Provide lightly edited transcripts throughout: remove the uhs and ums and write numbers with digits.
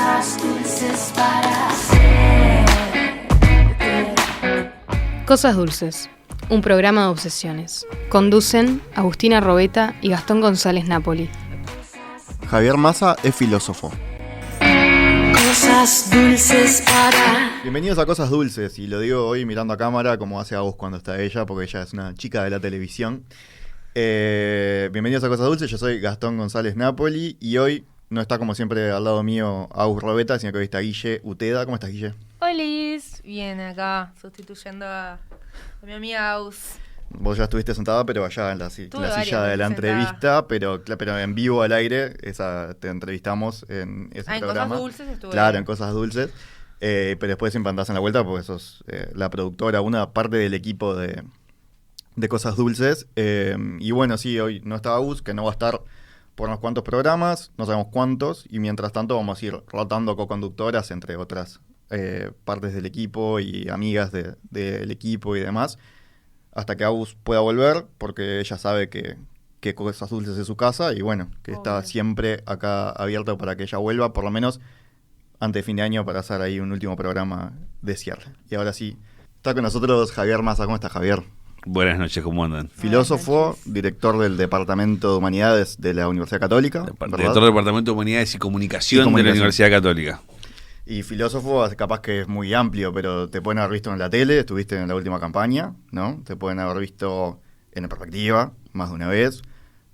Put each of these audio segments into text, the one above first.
Cosas dulces para hacer. Cosas dulces, un programa de obsesiones. Conducen Agustina Robeta y Gastón González Napoli. Javier Massa es filósofo. Cosas dulces para... Bienvenidos a Cosas Dulces, y lo digo hoy mirando a cámara como hace Agus cuando está ella, porque ella es una chica de la televisión. Bienvenidos a Cosas Dulces, yo soy Gastón González Napoli y hoy no está como siempre al lado mío Agus Robeta, sino que hoy está Guille Uteda. ¿Cómo estás, Guille? Holis, bien acá, sustituyendo a mi amiga Aus. Vos ya estuviste sentada, pero allá en la silla de la sentada. entrevista, pero en vivo al aire, te entrevistamos en ese programa. En Cosas Dulces estuve. Claro, en Cosas Dulces. Pero después siempre andás en la vuelta porque sos la productora, una parte del equipo de Cosas Dulces. Y bueno, sí, hoy no está Agus, que no va a estar por unos cuantos programas, no sabemos cuántos, y mientras tanto vamos a ir rotando co-conductoras entre otras partes del equipo y amigas del equipo y demás, hasta que Agus pueda volver, porque ella sabe que Cosas Dulces es su casa, y bueno, que está siempre acá abierto para que ella vuelva, por lo menos antes de fin de año, para hacer ahí un último programa de cierre. Y ahora sí, está con nosotros Javier Massa. ¿Cómo estás, Javier? Buenas noches, ¿cómo andan? Filósofo, director del Departamento de Humanidades de la Universidad Católica. Director del Departamento de Humanidades y Comunicación de la Universidad Católica. Y filósofo, capaz que es muy amplio, pero te pueden haber visto en la tele, estuviste en la última campaña, ¿no? Te pueden haber visto en Perspectiva más de una vez,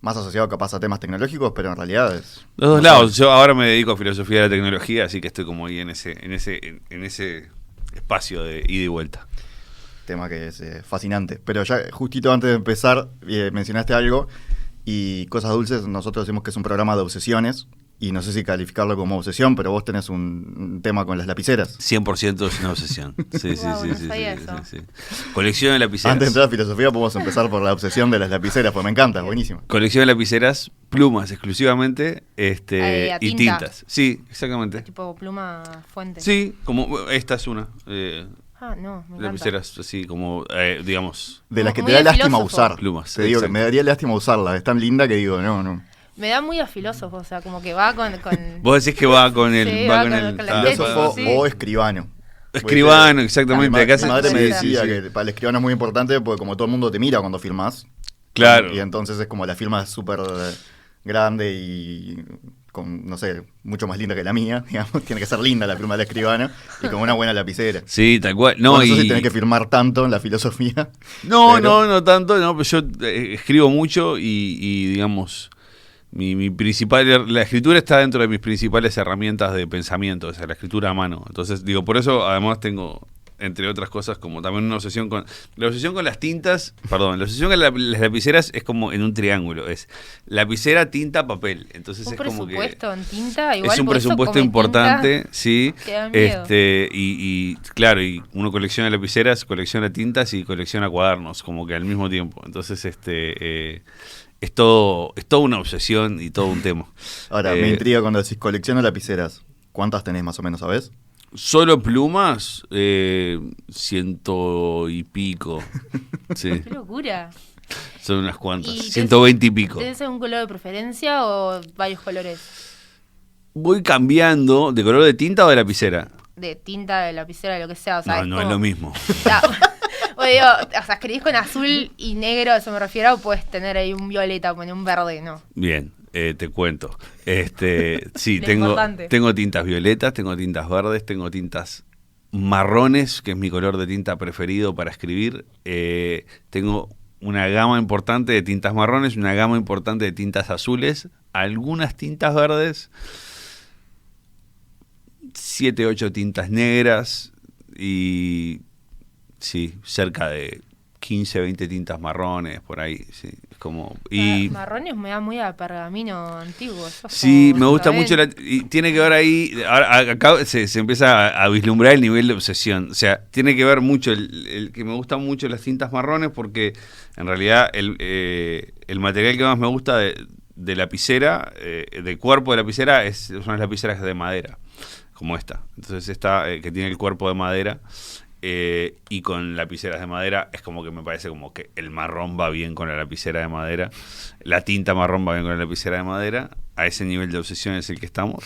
más asociado capaz a temas tecnológicos, pero en realidad es... Los dos lados. Yo ahora me dedico a filosofía de la tecnología, así que estoy como ahí en ese espacio de ida y vuelta. Tema que es fascinante. Pero ya justito antes de empezar, mencionaste algo, y Cosas Dulces, nosotros decimos que es un programa de obsesiones, y no sé si calificarlo como obsesión, pero vos tenés un tema con las lapiceras. 100% es una obsesión. Sí, Wow, no sí. sabía eso. Colección de lapiceras. Antes de entrar a filosofía podemos empezar por la obsesión de las lapiceras, pues me encanta, buenísimo. Colección de lapiceras, plumas exclusivamente, A y tinta. tintas. Sí, exactamente. Tipo pluma fuente. Sí, como esta es una. No, me encanta. Lapiceras así como, digamos, De las que Muy te da de lástima filósofo. usar. plumas. Te digo que exacto. me daría lástima usarla, es tan linda que digo, no. Me da muy a filósofo, o sea, como que va con... Vos decís que va con el... Sí, va va con con el la Filósofo Sí. o escribano. escribano, exactamente. Mi Acá madre me sí, decía sí. que para el escribano es muy importante porque como todo el mundo te mira cuando filmás. Claro. Y entonces es como la firma es súper grande y con, no sé, mucho más linda que la mía, digamos. Tiene que ser linda la pluma del escribano y con una buena lapicera. Sí, tal cual. No, No, sé y... si tenés que firmar tanto en la filosofía. no, pero- no tanto, no, pero yo escribo mucho y digamos, mi principal, la escritura está dentro de mis principales herramientas de pensamiento, o sea, la escritura a mano. Entonces, digo, por eso además tengo, entre otras cosas, como también una obsesión con... La obsesión con las tintas, perdón, la obsesión con las lapiceras es como en un triángulo, es lapicera, tinta, papel. Entonces Un es como que... presupuesto en tinta, igual Es un por eso presupuesto come importante, tinta, sí. que da miedo. Y claro, y uno colecciona lapiceras, colecciona tintas y colecciona cuadernos, como que al mismo tiempo. Entonces, es todo una obsesión y todo un tema. Ahora, me intriga cuando decís colecciono lapiceras. ¿Cuántas tenés más o menos, sabés? Solo plumas, 100 y pico. Sí, Qué locura. son unas cuantas. ¿Y 120 y pico. ¿Tenés algún color de preferencia o varios colores? Voy cambiando de color de tinta o de lapicera. De tinta, de lapicera, lo que sea. O sea, No, no es como- lo mismo. O digo, o sea, escribís con azul y negro, a eso me refiero, o puedes tener ahí un violeta, poner un verde, ¿no? Bien, te cuento. Sí, Lo tengo importante. tintas violetas, tengo tintas verdes, tengo tintas marrones, que es mi color de tinta preferido para escribir. Tengo una gama importante de tintas marrones, una gama importante de tintas azules, algunas tintas verdes, 7, 8 tintas negras y sí, cerca de 15, 20 tintas marrones por ahí, sí, es como Marrones me da muy a pergamino antiguo. Eso es sí, como, me gusta ¿sabés? mucho y tiene que ver ahí, acá se empieza a vislumbrar el nivel de obsesión, o sea, tiene que ver mucho el que me gustan mucho las tintas marrones porque en realidad el material que más me gusta de lapicera, del cuerpo de lapicera son las lapiceras de madera, como esta, entonces esta que tiene el cuerpo de madera. Y con lapiceras de madera es como que me parece como que el marrón va bien con la lapicera de madera, la tinta marrón va bien con la lapicera de madera, a ese nivel de obsesión es el que estamos.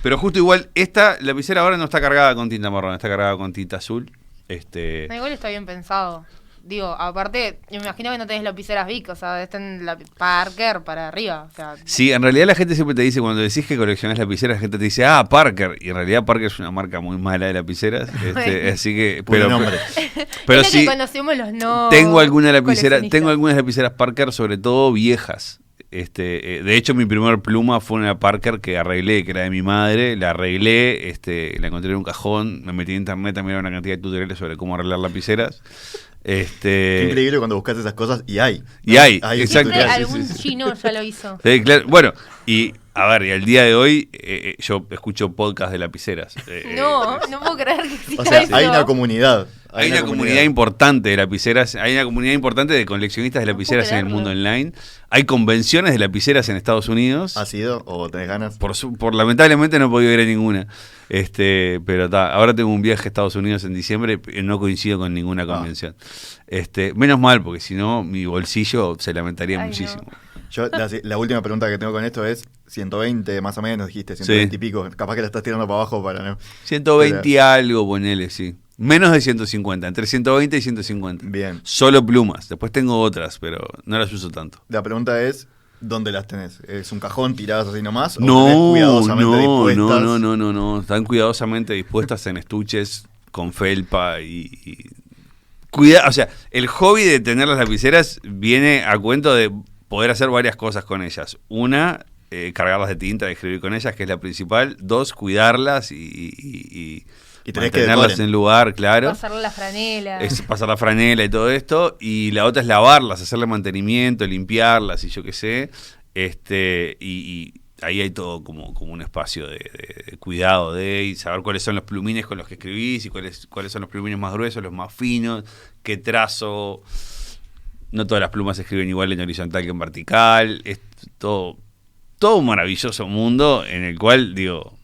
Pero justo igual, esta lapicera ahora no está cargada con tinta marrón, está cargada con tinta azul. No, igual está bien pensado. Digo, aparte, yo me imagino que no tenés lapiceras Bic, o sea, están la Parker para arriba. O sea, Sí, en realidad la gente siempre te dice, cuando decís que coleccionás lapiceras, la gente te dice, Parker. Y en realidad Parker es una marca muy mala de lapiceras. Así que. Puro nombre. Pero es la sí, que conocemos los no. tengo algunas coleccionistas. lapiceras Parker, sobre todo viejas. De hecho, mi primer pluma fue una Parker que arreglé, que era de mi madre. La arreglé, la encontré en un cajón. Me metí en internet a mirar una cantidad de tutoriales sobre cómo arreglar lapiceras. Qué increíble cuando buscas esas cosas y hay. Y hay, Siempre exacto. algún chino ya lo hizo. Sí, claro. Bueno, y a ver, y al día de hoy yo escucho podcast de lapiceras. No puedo creer que exista O sea, eso. hay una comunidad. Hay una comunidad importante de lapiceras, hay una comunidad importante de coleccionistas de lapiceras en el mundo online. Hay convenciones de lapiceras en Estados Unidos. ¿Has ido o tenés ganas? Por lamentablemente no he podido ir a ninguna. Pero ahora tengo un viaje a Estados Unidos en diciembre y no coincido con ninguna convención. Menos mal, porque si no, mi bolsillo se lamentaría Ay, muchísimo. no. Yo, la última pregunta que tengo con esto es 120 más o menos, dijiste, 120 y pico. Capaz que la estás tirando para abajo para no. 120 y algo, ponele, sí. Menos de 150, entre 120 y 150. Bien. Solo plumas. Después tengo otras, pero no las uso tanto. La pregunta es, ¿dónde las tenés? ¿Es un cajón tiradas así nomás? ¿O tenés No, cuidadosamente dispuestas? no. Están cuidadosamente dispuestas en estuches con felpa y o sea, el hobby de tener las lapiceras viene a cuento de poder hacer varias cosas con ellas. Una, cargarlas de tinta y escribir con ellas, que es la principal. Dos, cuidarlas y tenés que mantenerlas decoren. en lugar, claro. Pasarle la franela. Es pasar la franela y todo esto. Y la otra es lavarlas, hacerle mantenimiento, limpiarlas y yo qué sé. Y ahí hay todo como un espacio de cuidado y saber cuáles son los plumines con los que escribís y cuáles son los plumines más gruesos, los más finos, qué trazo. No todas las plumas se escriben igual en horizontal que en vertical. Es todo un maravilloso mundo en el cual, digo,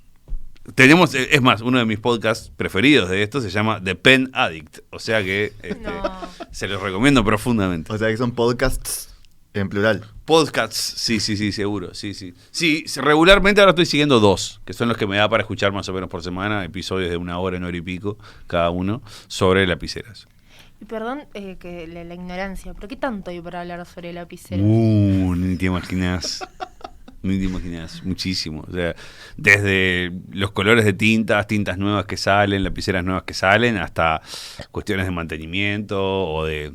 tenemos, es más, uno de mis podcasts preferidos de esto se llama The Pen Addict. O sea que se los recomiendo profundamente. O sea que son podcasts en plural. Podcasts, sí, seguro, sí. Sí, regularmente ahora estoy siguiendo 2, que son los que me da para escuchar más o menos por semana, episodios de 1 hora y pico cada uno, sobre lapiceras. Y perdón que la ignorancia, pero ¿qué tanto hay para hablar sobre lapiceras? Ni te imaginas. Ni te imaginas, muchísimo. O sea, desde los colores de tintas nuevas que salen, lapiceras nuevas que salen, hasta cuestiones de mantenimiento o de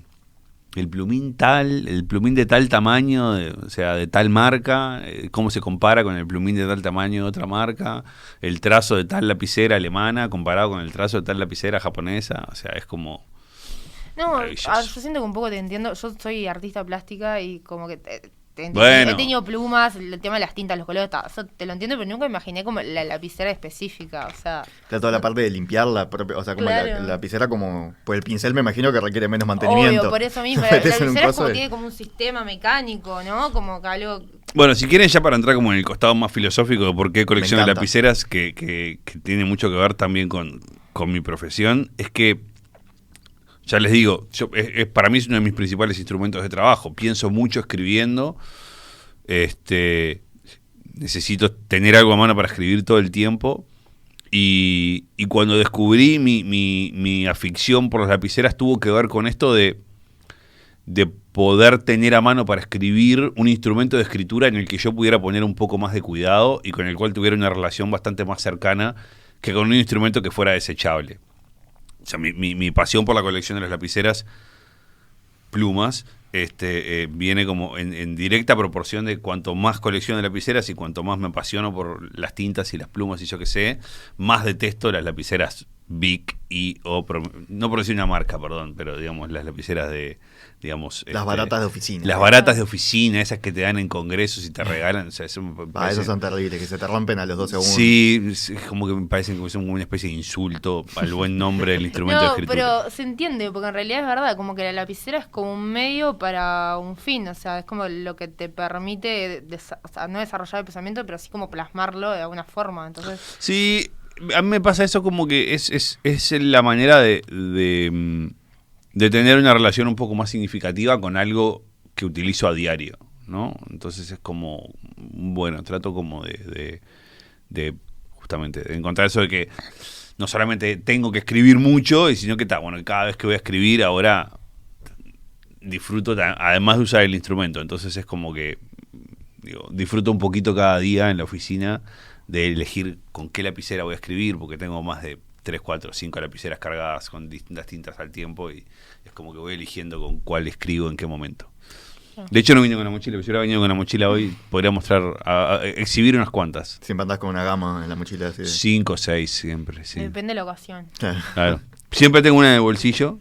el plumín de tal tamaño, o sea, de tal marca, cómo se compara con el plumín de tal tamaño de otra marca, el trazo de tal lapicera alemana comparado con el trazo de tal lapicera japonesa, o sea, es como... No, yo siento que un poco te entiendo. Yo soy artista plástica y como que te entiendo. Bueno. He tenido plumas, el tema de las tintas, los colores, eso te lo entiendo, pero nunca imaginé como la lapicera específica, o sea... Claro, toda la parte de limpiar la propia, o sea, como Claro. la lapicera como... Pues el pincel me imagino que requiere menos mantenimiento. Obvio, por eso mismo. La Metés en un lapicera es coso como y- tiene como un sistema mecánico, ¿no? Como que algo... Bueno, si quieren ya para entrar como en el costado más filosófico de por qué colecciono encanta. lapiceras, que tiene mucho que ver también con mi profesión, es que, ya les digo, para mí es uno de mis principales instrumentos de trabajo. Pienso mucho escribiendo, necesito tener algo a mano para escribir todo el tiempo. Y cuando descubrí mi afición por las lapiceras tuvo que ver con esto de poder tener a mano para escribir un instrumento de escritura en el que yo pudiera poner un poco más de cuidado y con el cual tuviera una relación bastante más cercana que con un instrumento que fuera desechable. O sea, mi pasión por la colección de las lapiceras plumas viene como en directa proporción de cuanto más colecciono de lapiceras y cuanto más me apasiono por las tintas y las plumas y yo qué sé, más detesto las lapiceras Bic no por decir una marca, perdón, pero digamos las lapiceras de, digamos... Las baratas de oficina. Las baratas de oficina, esas que te dan en congresos y te regalan, o sea, eso me parece... Esos son terribles, que se te rompen a los 2 segundos. Sí, es como que me parecen que son como una especie de insulto al buen nombre del instrumento de No, escritura. pero se entiende, porque en realidad es verdad, como que la lapicera es como un medio para un fin, o sea, es como lo que te permite, o sea, no desarrollar el pensamiento, pero sí como plasmarlo de alguna forma, entonces... Sí, a mí me pasa eso como que es la manera de tener una relación un poco más significativa con algo que utilizo a diario. ¿no? Entonces es como, bueno, trato como de justamente de encontrar eso de que no solamente tengo que escribir mucho, sino que bueno, cada vez que voy a escribir ahora disfruto, además de usar el instrumento. Entonces es como que disfruto un poquito cada día en la oficina de elegir con qué lapicera voy a escribir, porque tengo más de 3, 4, 5 lapiceras cargadas con distintas tintas al tiempo y es como que voy eligiendo con cuál escribo en qué momento. De hecho no vine con la mochila, pero si hubiera venido con la mochila hoy podría mostrar, exhibir unas cuantas. Siempre andás con una gama en la mochila así. 5 o 6 siempre, sí. Depende de la ocasión. Claro. Siempre tengo una en el bolsillo,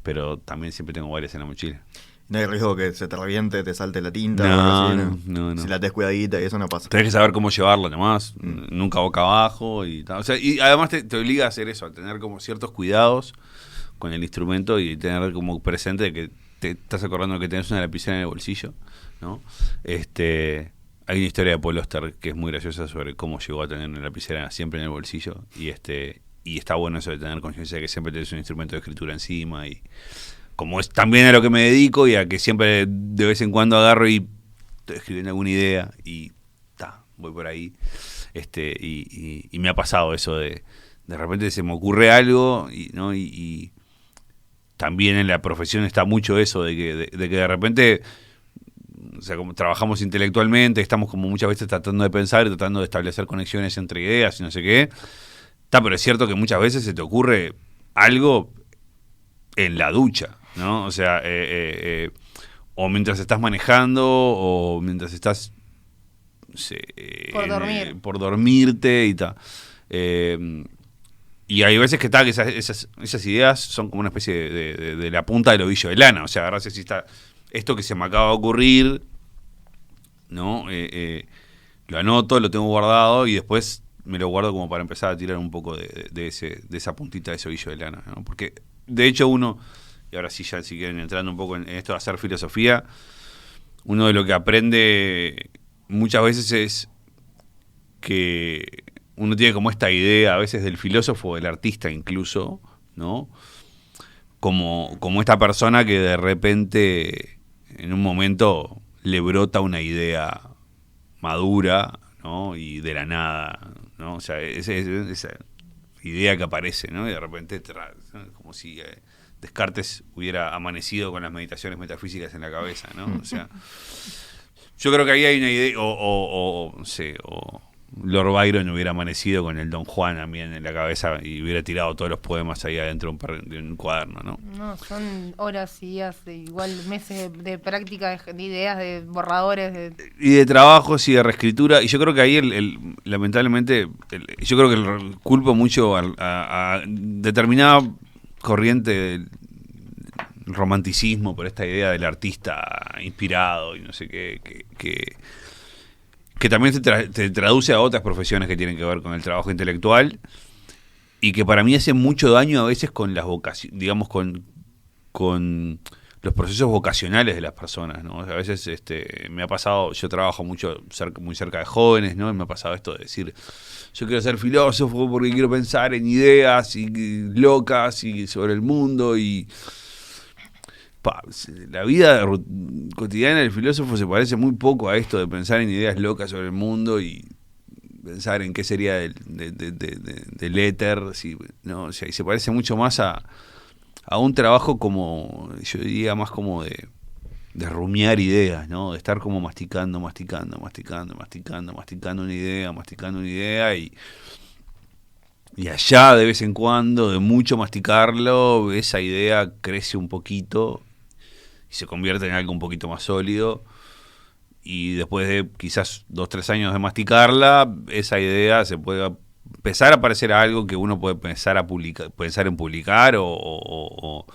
pero también siempre tengo varias en la mochila. No hay riesgo que se te reviente, te salte la tinta. No, o algo así, no. Si la descuidadita y eso no pasa. Tenés que saber cómo llevarla nomás, nunca boca abajo y tal. O sea, y además te obliga a hacer eso, a tener como ciertos cuidados con el instrumento y tener como presente de que te estás acordando de que tenés una lapicera en el bolsillo, ¿no? Hay una historia de Paul Auster que es muy graciosa sobre cómo llegó a tener una lapicera siempre en el bolsillo y está bueno eso de tener conciencia de que siempre tenés un instrumento de escritura encima y como es también a lo que me dedico y a que siempre de vez en cuando agarro y estoy escribiendo alguna idea y voy por ahí, y me ha pasado eso de repente se me ocurre algo y también en la profesión está mucho eso de que de repente, o sea, como trabajamos intelectualmente, estamos como muchas veces tratando de pensar y tratando de establecer conexiones entre ideas y no sé qué, pero es cierto que muchas veces se te ocurre algo en la ducha, ¿no? O sea, o mientras estás manejando o mientras estás por dormirte y tal. Y hay veces que que esas ideas son como una especie de la punta del ovillo de lana. O sea, agarrás y está esto que se me acaba de ocurrir, ¿no? Lo anoto, lo tengo guardado y después me lo guardo como para empezar a tirar un poco de esa puntita de ese ovillo de lana, ¿no? Porque, de hecho, y ahora sí ya si quieren entrando un poco en esto de hacer filosofía, uno de lo que aprende muchas veces es que uno tiene como esta idea a veces del filósofo, del artista incluso, ¿no? Como esta persona que de repente en un momento le brota una idea madura, ¿no? Y de la nada, ¿no? O sea, esa idea que aparece, ¿no? Y de repente ¿no? Como si Descartes hubiera amanecido con las meditaciones metafísicas en la cabeza, ¿no? O sea, yo creo que ahí hay una idea, no sé, o Lord Byron hubiera amanecido con el Don Juan también en la cabeza y hubiera tirado todos los poemas ahí adentro de un cuaderno, ¿no? No, son horas y días, igual meses de práctica, de ideas, de borradores. Y de trabajos y de reescritura. Y yo creo que ahí, lamentablemente, yo creo que culpo mucho a determinada corriente del romanticismo por esta idea del artista inspirado y no sé qué, que también te traduce a otras profesiones que tienen que ver con el trabajo intelectual y que para mí hace mucho daño a veces con las vocaciones, digamos, con los procesos vocacionales de las personas, ¿no? A veces me ha pasado, yo trabajo muy cerca de jóvenes, ¿no? Y me ha pasado esto de decir, yo quiero ser filósofo porque quiero pensar en ideas locas y sobre el mundo y la vida cotidiana del filósofo se parece muy poco a esto de pensar en ideas locas sobre el mundo y pensar en qué sería del éter, ¿no? O sea, y se parece mucho más a un trabajo como, yo diría más como de rumiar ideas, ¿no? De estar como masticando una idea y allá de vez en cuando, de mucho masticarlo, esa idea crece un poquito y se convierte en algo un poquito más sólido y después de quizás 2-3 años de masticarla, esa idea se puede empezar a parecer a algo que uno puede pensar en publicar o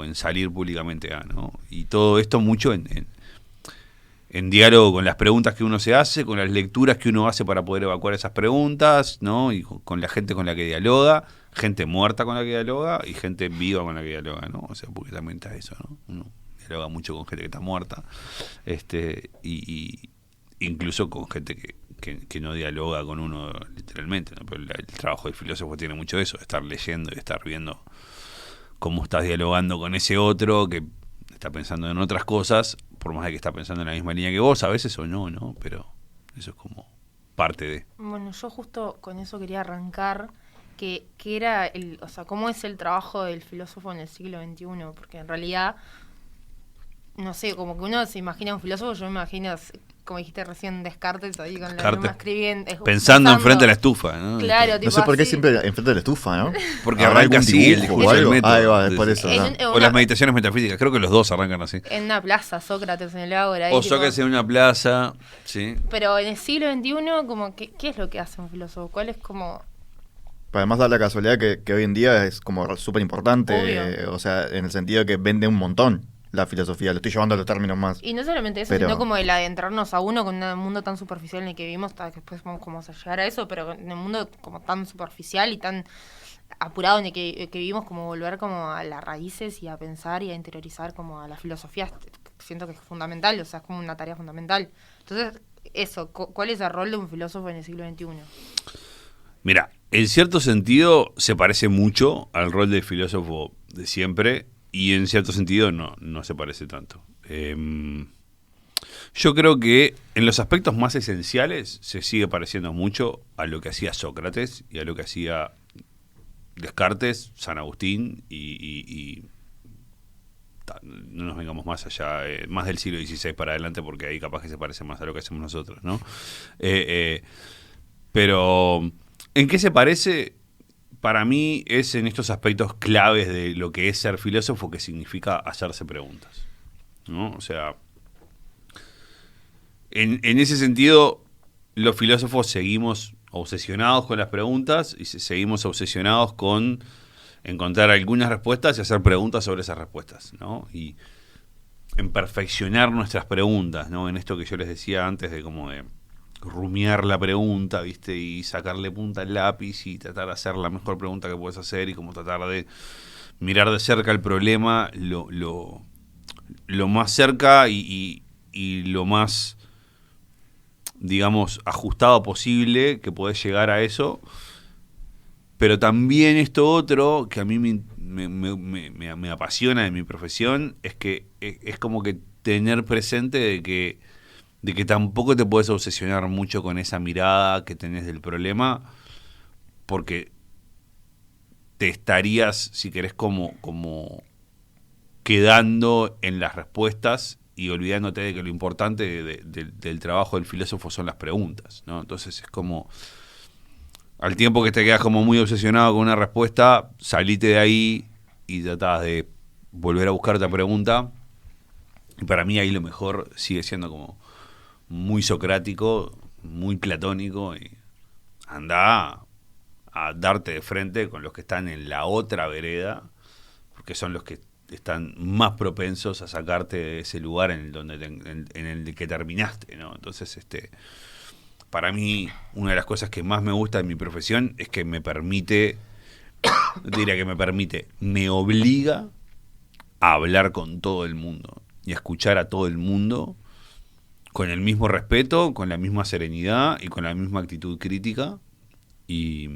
en salir públicamente ¿no? Y todo esto mucho en diálogo con las preguntas que uno se hace, con las lecturas que uno hace para poder evacuar esas preguntas, ¿no? Y con la gente con la que dialoga, gente muerta con la que dialoga y gente viva con la que dialoga, ¿no? O sea, porque también está eso, ¿no? Uno dialoga mucho con gente que está muerta, y incluso con gente que no dialoga con uno literalmente, ¿no? Pero el trabajo del filósofo tiene mucho eso, de estar leyendo y de estar viendo cómo estás dialogando con ese otro que está pensando en otras cosas, por más de que está pensando en la misma línea que vos, a veces o no, ¿no? Pero eso es como parte de... Bueno, yo justo con eso quería arrancar, que era o sea, cómo es el trabajo del filósofo en el siglo XXI, porque en realidad, no sé, como que uno se imagina un filósofo, yo me imagino, como dijiste recién, Descartes ahí con la Descartes. pluma escribiendo. Pensando enfrente de la estufa, ¿no? Claro, No tipo sé por qué así. siempre enfrente de la estufa, ¿no? Porque ¿Habrá arranca algún así el dibujo discurso o del algo? método. Ahí va, es por eso. En ¿no? un- O las meditaciones metafísicas, creo que los dos arrancan así. En una plaza, Sócrates en el Ágora. ahí, O tipo- Sócrates en una plaza, ¿sí? Pero en el siglo XXI, como ¿qué es lo que hace un filósofo? ¿Cuál es como...? Además da la casualidad que hoy en día es como súper importante, Obvio. o sea, en el sentido que vende un montón la filosofía, lo estoy llevando a los términos más. Y no solamente eso, Pero- sino como el adentrarnos a uno con un mundo tan superficial en el que vivimos, hasta que después vamos como a llegar a eso, pero en el mundo como tan superficial y tan apurado en el que vivimos, como volver como a las raíces y a pensar y a interiorizar como a la filosofía, siento que es fundamental, o sea, es como una tarea fundamental. Entonces, eso, ¿cuál es el rol de un filósofo en el siglo XXI? Mira, en cierto sentido se parece mucho al rol del filósofo de siempre y en cierto sentido no se parece tanto. Yo creo que en los aspectos más esenciales se sigue pareciendo mucho a lo que hacía Sócrates y a lo que hacía Descartes, San Agustín no nos vengamos más allá, más del siglo XVI para adelante, porque ahí capaz que se parece más a lo que hacemos nosotros, ¿no? Pero, ¿en qué se parece? Para mí es en estos aspectos claves de lo que es ser filósofo, que significa hacerse preguntas, ¿no? O sea, en ese sentido, los filósofos seguimos obsesionados con las preguntas y seguimos obsesionados con encontrar algunas respuestas y hacer preguntas sobre esas respuestas, ¿no? Y en perfeccionar nuestras preguntas, ¿no? En esto que yo les decía antes de como de rumiar la pregunta, ¿viste? Y sacarle punta al lápiz y tratar de hacer la mejor pregunta que puedes hacer y como tratar de mirar de cerca el problema lo más cerca y lo más, digamos, ajustado posible que podés llegar a eso. Pero también esto otro que a mí me apasiona de mi profesión es que es como que tener presente de que tampoco te puedes obsesionar mucho con esa mirada que tenés del problema, porque te estarías, si querés, como quedando en las respuestas y olvidándote de que lo importante del trabajo del filósofo son las preguntas, ¿no? Entonces es como, al tiempo que te quedas como muy obsesionado con una respuesta, salite de ahí y tratás de volver a buscar otra pregunta. Y para mí ahí lo mejor sigue siendo como muy socrático, muy platónico, y andá a darte de frente con los que están en la otra vereda, porque son los que están más propensos a sacarte de ese lugar en el que terminaste, ¿no? Entonces, para mí, una de las cosas que más me gusta de mi profesión es que me permite, no te diría que me permite, me obliga a hablar con todo el mundo y a escuchar a todo el mundo con el mismo respeto, con la misma serenidad y con la misma actitud crítica. Y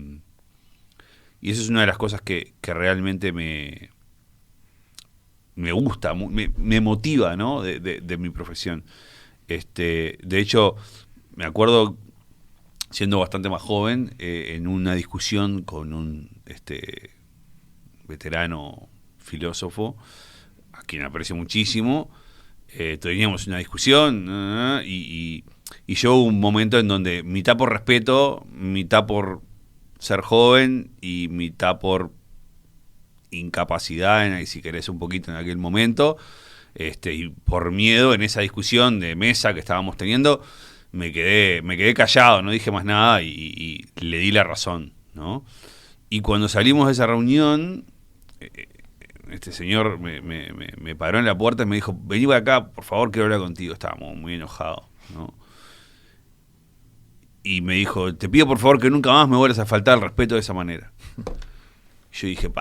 eso es una de las cosas que realmente me gusta, me motiva, ¿no? de mi profesión. De hecho, me acuerdo, siendo bastante más joven, en una discusión con un veterano filósofo, a quien aprecio muchísimo, teníamos una discusión y yo hubo un momento en donde mitad por respeto, mitad por ser joven y mitad por incapacidad, si querés un poquito en aquel momento, y por miedo en esa discusión de mesa que estábamos teniendo, me quedé callado, no dije más nada y le di la razón, ¿no? Y cuando salimos de esa reunión, este señor me paró en la puerta y me dijo, vení para acá, por favor, quiero hablar contigo. Estábamos muy enojados, ¿no? Y me dijo, te pido por favor que nunca más me vuelvas a faltar el respeto de esa manera. Yo dije,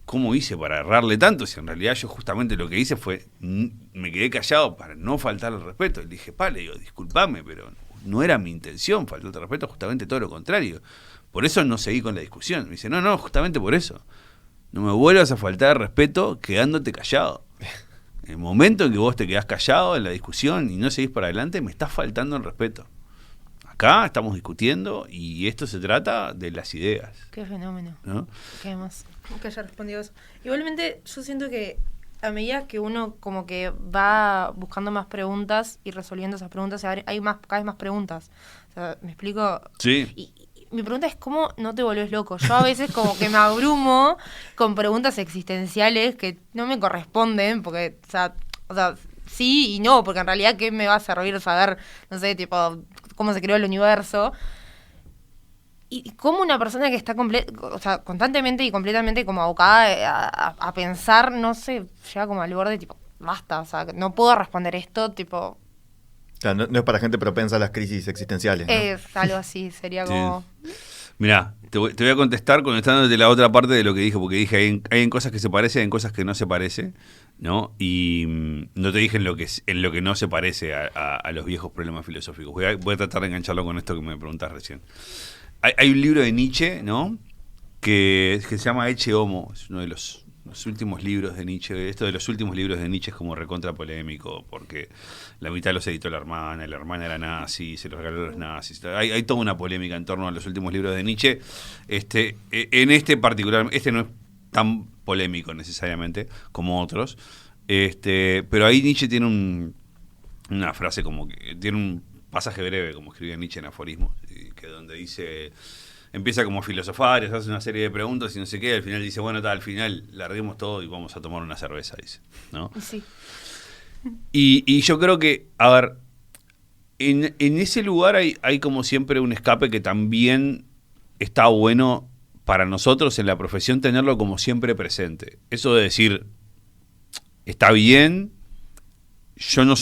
¿cómo hice para errarle tanto? Si en realidad yo justamente lo que hice fue, me quedé callado para no faltarle el respeto. Y le dije, le digo, discúlpame, pero no era mi intención faltarte el respeto, justamente todo lo contrario. Por eso no seguí con la discusión. Me dice, no, justamente por eso. No me vuelvas a faltar el respeto quedándote callado. En el momento en que vos te quedás callado en la discusión y no seguís para adelante, me estás faltando el respeto. Acá estamos discutiendo y esto se trata de las ideas. Qué fenómeno. ¿No? ¿Qué más? Que haya respondido eso. Igualmente, yo siento que a medida que uno como que va buscando más preguntas y resolviendo esas preguntas, hay cada vez más preguntas. O sea, ¿me explico? Sí. Y mi pregunta es, ¿cómo no te volvés loco? Yo a veces como que me abrumo con preguntas existenciales que no me corresponden, porque, o sea, sí y no, porque en realidad, ¿qué me va a servir saber, no sé, tipo, cómo se creó el universo? Y cómo una persona que está constantemente y completamente como abocada a pensar, no sé, llega como al borde, tipo, basta, o sea, no puedo responder esto, tipo... Claro, no es para gente propensa a las crisis existenciales, ¿no? Es algo así, sería como... Mirá, te voy a contestar contestándote la otra parte de lo que dije, porque dije, hay cosas que se parecen, hay cosas que no se parecen, ¿no? Y no te dije en lo que no se parece a los viejos problemas filosóficos. Voy a tratar de engancharlo con esto que me preguntás recién. Hay un libro de Nietzsche, ¿no? Que se llama Ecce Homo, es uno de los últimos libros de Nietzsche. Esto de los últimos libros de Nietzsche es como recontra polémico, porque la mitad los editó la hermana era nazi, se los regaló a los nazis. Hay toda una polémica en torno a los últimos libros de Nietzsche. En este particular, este no es tan polémico necesariamente como otros, pero ahí Nietzsche tiene una frase como que tiene un pasaje breve, como escribía Nietzsche en Aforismos, que donde dice, empieza como a filosofar, y hace una serie de preguntas y no sé qué, al final dice, bueno, al final larguemos todo y vamos a tomar una cerveza, dice, ¿no? Sí. Y yo creo que, a ver, en ese lugar hay como siempre un escape que también está bueno para nosotros en la profesión tenerlo como siempre presente. Eso de decir, está bien, yo no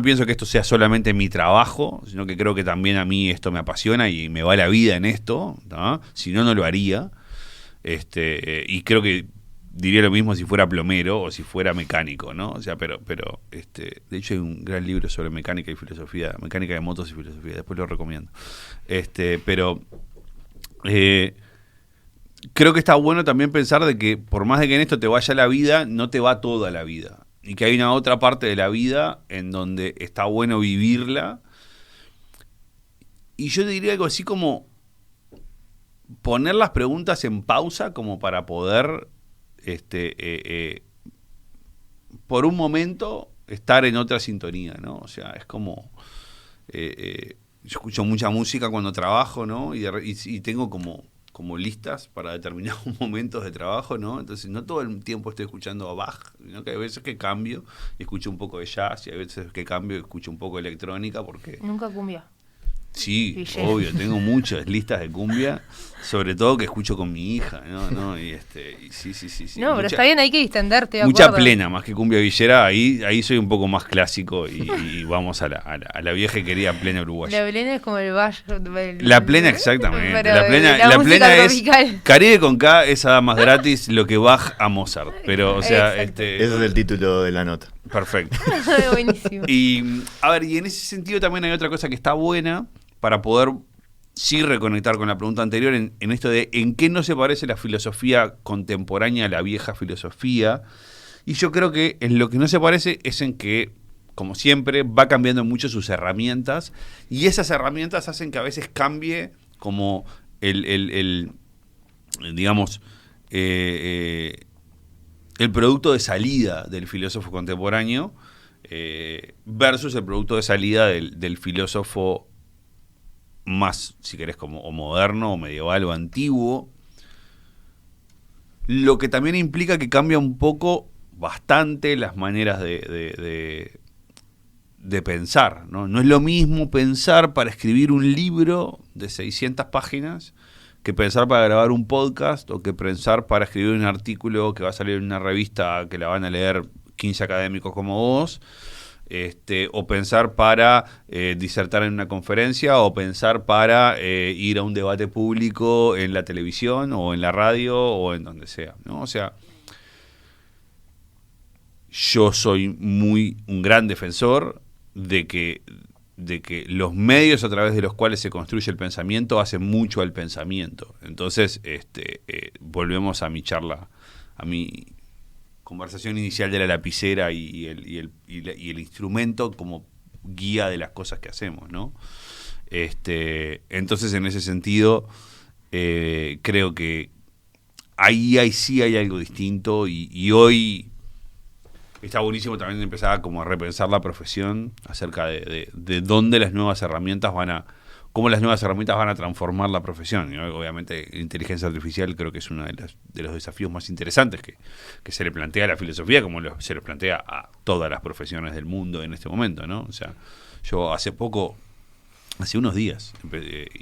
pienso que esto sea solamente mi trabajo, sino que creo que también a mí esto me apasiona y me va la vida en esto, ¿no? Si no, no lo haría. Y creo que diría lo mismo si fuera plomero o si fuera mecánico, ¿no? O sea, pero de hecho hay un gran libro sobre mecánica y filosofía, mecánica de motos y filosofía, después lo recomiendo. Pero creo que está bueno también pensar de que por más de que en esto te vaya la vida, no te va toda la vida. Y que hay una otra parte de la vida en donde está bueno vivirla. Y yo te diría algo así como poner las preguntas en pausa como para poder, por un momento, estar en otra sintonía, ¿no? O sea, es como... yo escucho mucha música cuando trabajo, ¿no? Y tengo como listas para determinados momentos de trabajo, ¿no? Entonces no todo el tiempo estoy escuchando a Bach, sino que hay veces que cambio y escucho un poco de jazz, y hay veces que cambio y escucho un poco de electrónica, porque... Nunca cumbia. Sí, Villera. obvio, tengo muchas listas de cumbia, sobre todo que escucho con mi hija, ¿no? Y sí. No, pero está bien, hay que distenderte, de mucha acuerdo. plena, más que cumbia villera, ahí soy un poco más clásico y vamos a la vieja y querida plena uruguaya. La plena es como el valle. La plena, exactamente. Pero La plena música es tropical. Caribe con K, es a más gratis lo que Bach a Mozart. Pero, o sea, Exacto. Ese es el título de la nota. perfecto. Buenísimo. Y, a ver, y en ese sentido también hay otra cosa que está buena para poder sí reconectar con la pregunta anterior en esto de en qué no se parece la filosofía contemporánea a la vieja filosofía. Y yo creo que en lo que no se parece es en que, como siempre, va cambiando mucho sus herramientas, y esas herramientas hacen que a veces cambie como digamos, el producto de salida del filósofo contemporáneo versus el producto de salida del filósofo más, si querés, como o moderno, o medieval, o antiguo. Lo que también implica que cambia un poco, bastante, las maneras de pensar, ¿no? No es lo mismo pensar para escribir un libro de 600 páginas que pensar para grabar un podcast, o que pensar para escribir un artículo que va a salir en una revista que la van a leer 15 académicos como vos, o pensar para disertar en una conferencia, o pensar para ir a un debate público en la televisión o en la radio o en donde sea, ¿no? O sea, yo soy un gran defensor de que los medios a través de los cuales se construye el pensamiento hacen mucho al pensamiento. Entonces, volvemos a mi charla, a mi conversación inicial de la lapicera y el instrumento como guía de las cosas que hacemos, ¿no? Entonces, en ese sentido, creo que ahí sí hay algo distinto y hoy está buenísimo también empezar como a repensar la profesión acerca de dónde las nuevas herramientas cómo las nuevas herramientas van a transformar la profesión. Y obviamente la inteligencia artificial creo que es uno de los desafíos más interesantes que se le plantea a la filosofía, como se les plantea a todas las profesiones del mundo en este momento, ¿no? O sea, yo hace unos días,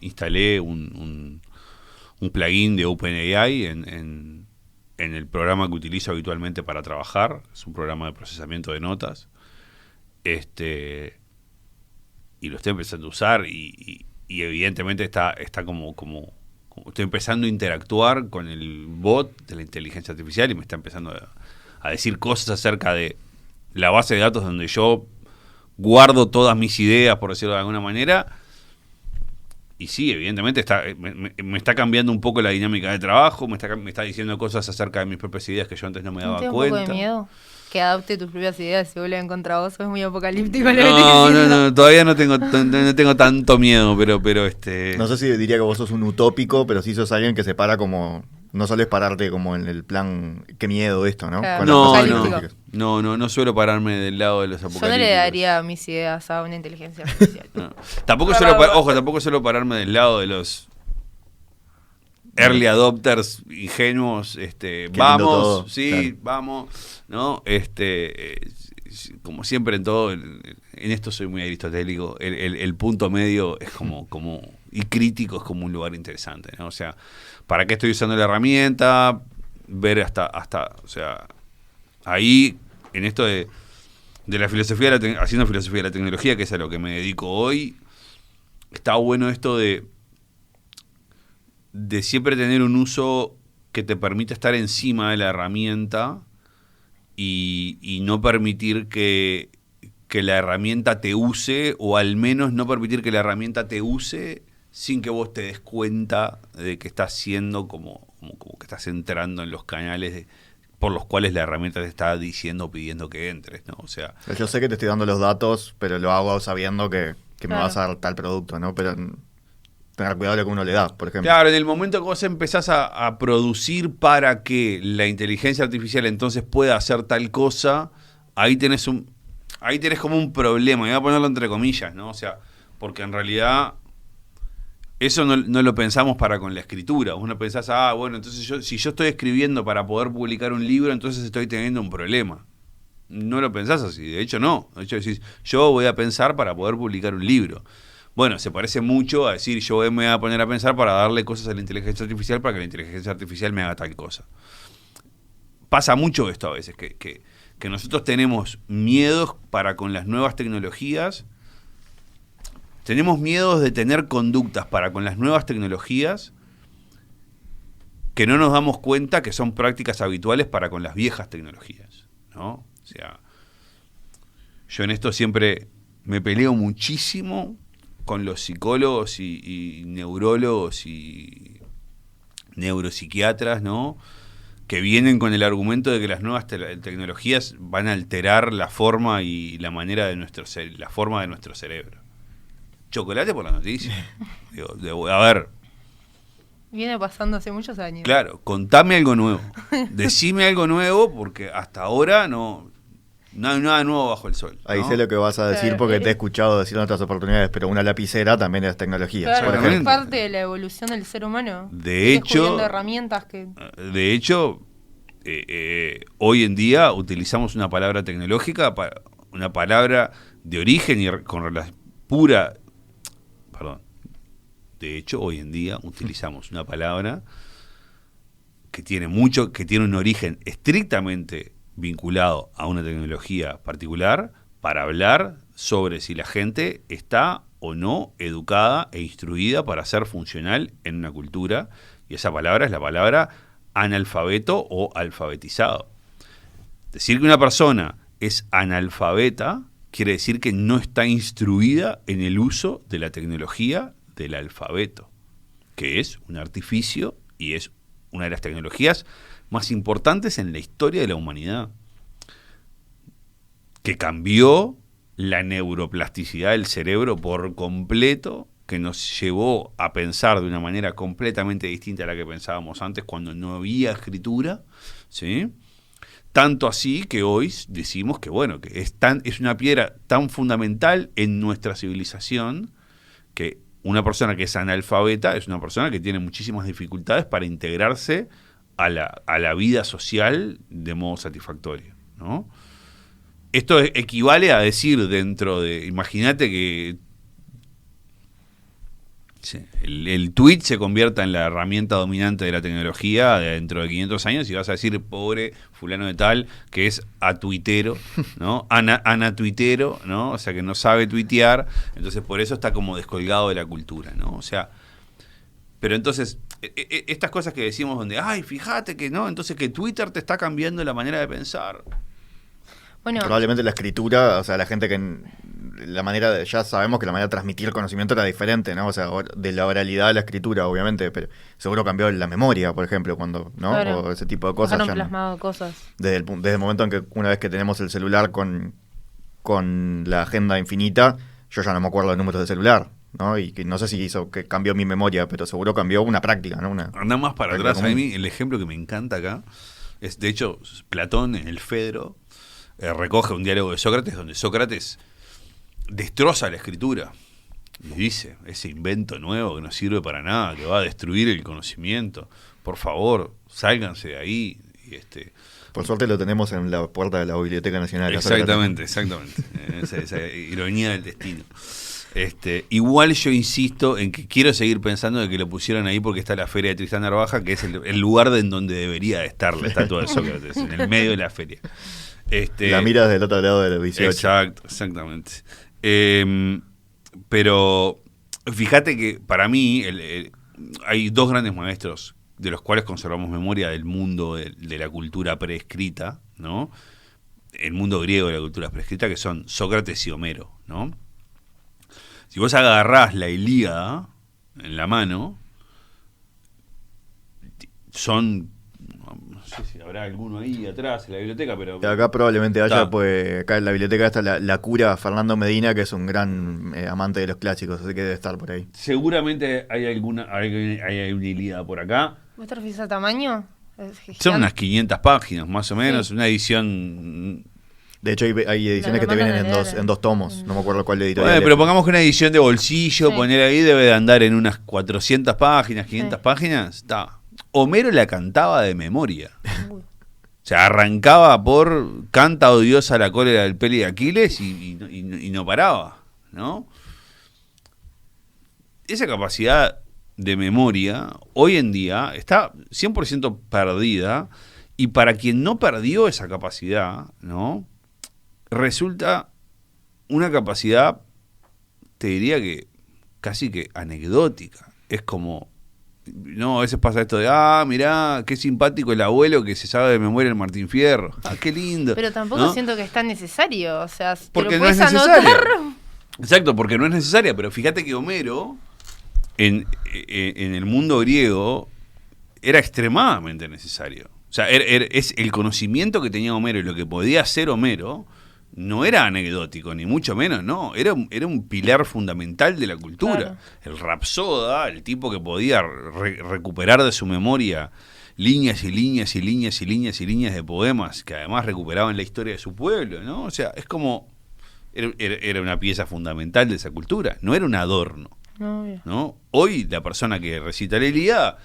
instalé un plugin de OpenAI en el programa que utilizo habitualmente para trabajar. Es un programa de procesamiento de notas. Y lo estoy empezando a usar y evidentemente está como estoy empezando a interactuar con el bot de la inteligencia artificial y me está empezando a decir cosas acerca de la base de datos donde yo guardo todas mis ideas, por decirlo de alguna manera. Y sí, evidentemente me está cambiando un poco la dinámica de trabajo, me está diciendo cosas acerca de mis propias ideas que yo antes no me daba ¿No te da cuenta. un poco de miedo? Que adapte tus propias ideas y se vuelvan contra vos. Es muy apocalíptico lo que No, todavía no tengo tanto miedo, pero No sé si diría que vos sos un utópico, pero sí sos alguien que se para como... No solés pararte como en el plan, qué miedo esto, ¿no? Claro. Con las cosas utópicas. No suelo pararme del lado de los apocalípticos. Yo no le daría mis ideas a una inteligencia artificial. No. Tampoco suelo pararme del lado de los early adopters ingenuos, todo, sí, claro. vamos, ¿no? Como siempre en todo, en esto soy muy aristotélico, el punto medio es como y crítico es como un lugar interesante, ¿no? O sea, ¿para qué estoy usando la herramienta? Ver hasta o sea, ahí, en esto de la filosofía, haciendo filosofía de la tecnología, que es a lo que me dedico hoy, está bueno esto de siempre tener un uso que te permita estar encima de la herramienta y no permitir que la herramienta te use, o al menos no permitir que la herramienta te use sin que vos te des cuenta de que estás siendo como que estás entrando en los canales por los cuales la herramienta te está diciendo, pidiendo que entres, ¿no? O sea, Yo sé que te estoy dando los datos, pero lo hago sabiendo que me Claro. vas a dar tal producto, ¿no? Pero tener cuidado de lo que uno le da, por ejemplo. claro, en el momento que vos empezás a producir para que la inteligencia artificial entonces pueda hacer tal cosa, ahí tenés como un problema, y voy a ponerlo entre comillas, ¿no? O sea, porque en realidad eso no lo pensamos para con la escritura. Vos no pensás, bueno, entonces si yo estoy escribiendo para poder publicar un libro, entonces estoy teniendo un problema. No lo pensás así, de hecho no. De hecho decís, yo voy a pensar para poder publicar un libro. Bueno, se parece mucho a decir, yo me voy a poner a pensar para darle cosas a la inteligencia artificial para que la inteligencia artificial me haga tal cosa. Pasa mucho esto a veces, que nosotros tenemos miedos para con las nuevas tecnologías. Tenemos miedos de tener conductas para con las nuevas tecnologías que no nos damos cuenta que son prácticas habituales para con las viejas tecnologías, ¿no? O sea, yo en esto siempre me peleo muchísimo con los psicólogos y neurólogos y neuropsiquiatras, ¿no? Que vienen con el argumento de que las nuevas tecnologías van a alterar la forma y la manera de la forma de nuestro cerebro. Chocolate por la noticia. Digo, a ver, Viene pasando hace muchos años. claro, contame algo nuevo. Decime algo nuevo, porque hasta ahora no hay nada nuevo bajo el sol, ¿no? Ahí sé lo que vas a decir Claro, porque te he escuchado decir en otras oportunidades, pero una lapicera también es tecnología. Claro, por es Exactamente. ejemplo. parte de la evolución del ser humano. De Ir hecho, descubriendo herramientas que... De hecho, hoy en día utilizamos una palabra tecnológica, una palabra de origen y con relación pura. Perdón. De hecho, hoy en día utilizamos una palabra que tiene un origen estrictamente vinculado a una tecnología particular para hablar sobre si la gente está o no educada e instruida para ser funcional en una cultura, y esa palabra es la palabra analfabeto o alfabetizado. Decir que una persona es analfabeta quiere decir que no está instruida en el uso de la tecnología del alfabeto, que es un artificio y es una de las tecnologías más importantes en la historia de la humanidad, que cambió la neuroplasticidad del cerebro por completo, que nos llevó a pensar de una manera completamente distinta a la que pensábamos antes cuando no había escritura, ¿sí? Tanto así que hoy decimos que, bueno, que es una piedra tan fundamental en nuestra civilización que una persona que es analfabeta es una persona que tiene muchísimas dificultades para integrarse a la vida social de modo satisfactorio, ¿no? Esto equivale a decir imagínate que el tweet se convierta en la herramienta dominante de la tecnología dentro de 500 años y vas a decir, pobre fulano de tal, que es atuitero, ¿no? Anatuitero, ¿no? O sea, que no sabe tuitear, entonces por eso está como descolgado de la cultura, ¿no? O sea, pero entonces, estas cosas que decimos donde, ay, fíjate que no, entonces que Twitter te está cambiando la manera de pensar. Bueno, Probablemente la escritura, o sea, la gente ya sabemos que la manera de transmitir conocimiento era diferente, ¿no? O sea, de la oralidad a la escritura, obviamente, pero seguro cambió la memoria, por ejemplo, ¿no? Claro. O ese tipo de cosas. dejaron Ya no. plasmado cosas. Desde el momento en que una vez que tenemos el celular con la agenda infinita, yo ya no me acuerdo de números de celular, ¿no? Y que no sé si hizo que cambió mi memoria, pero seguro cambió una práctica, ¿no? Anda más para práctica atrás. A común. mí el ejemplo que me encanta acá es, de hecho, Platón en el Fedro recoge un diálogo de Sócrates donde Sócrates destroza la escritura y dice, ese invento nuevo que no sirve para nada, que va a destruir el conocimiento, por favor, sálganse de ahí. Por suerte lo tenemos en la puerta de la Biblioteca Nacional. Exactamente. Esa ironía del destino. Igual yo insisto en que quiero seguir pensando de que lo pusieron ahí porque está la feria de Tristán Narvaja, que es el lugar en donde debería estar la estatua de Sócrates, en el medio de la feria. La miras del otro lado del 18. Exactamente. Pero fíjate que para mí hay dos grandes maestros de los cuales conservamos memoria del mundo de la cultura preescrita, ¿no? El mundo griego de la cultura preescrita, que son Sócrates y Homero, ¿no? Si vos agarrás la Ilíada en la mano, son... No sé si habrá alguno ahí atrás en la biblioteca, pero... Acá probablemente haya, Está. pues acá en la biblioteca está la cura Fernando Medina, que es un gran amante de los clásicos, así que debe estar por ahí. Seguramente hay hay una Ilíada por acá. ¿Vos te refieres al tamaño? Son unas 500 páginas, más o menos, Sí. una edición... De hecho hay ediciones que te mandan vienen a leer. en dos tomos, no me acuerdo cuál editorial. Bueno, es. pero pongamos que una edición de bolsillo, Sí. poner ahí, debe de andar en unas 400 páginas, 500 Sí. páginas. Está. Homero la cantaba de memoria. Uy. O sea, arrancaba por canta odiosa la cólera del peli de Aquiles y no paraba, ¿no? Esa capacidad de memoria hoy en día está 100% perdida, y para quien no perdió esa capacidad, ¿no? Resulta una capacidad, te diría que casi que anecdótica. Es como, no, a veces pasa esto de, mirá, qué simpático el abuelo que se sabe de memoria el Martín Fierro. Qué lindo. Pero tampoco ¿no? siento que es tan necesario. O sea, ¿te Porque lo no es puedes necesaria. anotar? Exacto, porque no es necesaria, pero fíjate que Homero, en el mundo griego, era extremadamente necesario. O sea, es el conocimiento que tenía Homero y lo que podía hacer Homero no era anecdótico, ni mucho menos, no. Era un pilar fundamental de la cultura. Claro. El rapsoda, el tipo que podía recuperar de su memoria líneas y líneas y líneas y líneas y líneas de poemas que además recuperaban la historia de su pueblo, ¿no? O sea, es como... Era una pieza fundamental de esa cultura, no era un adorno, No, obvio. ¿no? Hoy la persona que recita la Ilíada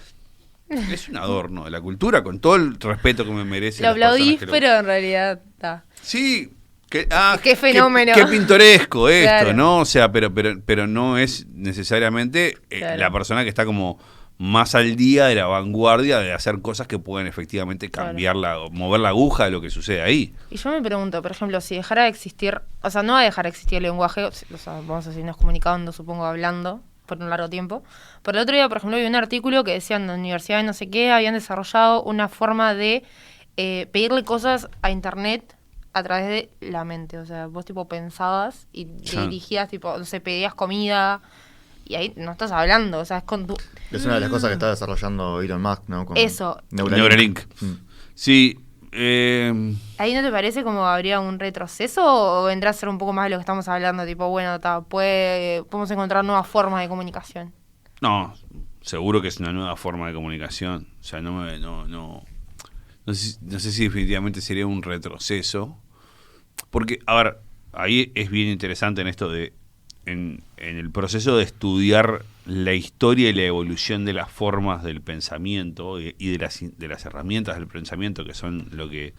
es un adorno de la cultura, con todo el respeto que me merece. Lo las personas aplaudís, que lo- pero en realidad está. Sí, Qué fenómeno. Qué pintoresco esto, Claro. ¿no? O sea, pero no es necesariamente Claro. la persona que está como más al día de la vanguardia de hacer cosas que pueden efectivamente cambiar o mover la aguja de lo que sucede ahí. Y yo me pregunto, por ejemplo, si dejara de existir, o sea, no va a dejar de existir el lenguaje, o sea, vamos a seguirnos comunicando, supongo, hablando por un largo tiempo. Pero el otro día, por ejemplo, vi un artículo que decía en la universidad de no sé qué, habían desarrollado una forma de pedirle cosas a internet a través de la mente. O sea, vos tipo pensabas y te Sí. dirigías, tipo, no sé, pedías comida y ahí no estás hablando, o sea, es con tu... Es una de las cosas que está desarrollando Elon Musk, ¿no? Con Eso. Neuralink. Sí. ¿Ahí no te parece como habría un retroceso o vendrá a ser un poco más de lo que estamos hablando? Tipo, bueno, podemos encontrar nuevas formas de comunicación. No, seguro que es una nueva forma de comunicación. O sea, no sé si definitivamente sería un retroceso. Porque, a ver, ahí es bien interesante en esto de, en el proceso de estudiar la historia y la evolución de las formas del pensamiento y de las herramientas del pensamiento, que son lo que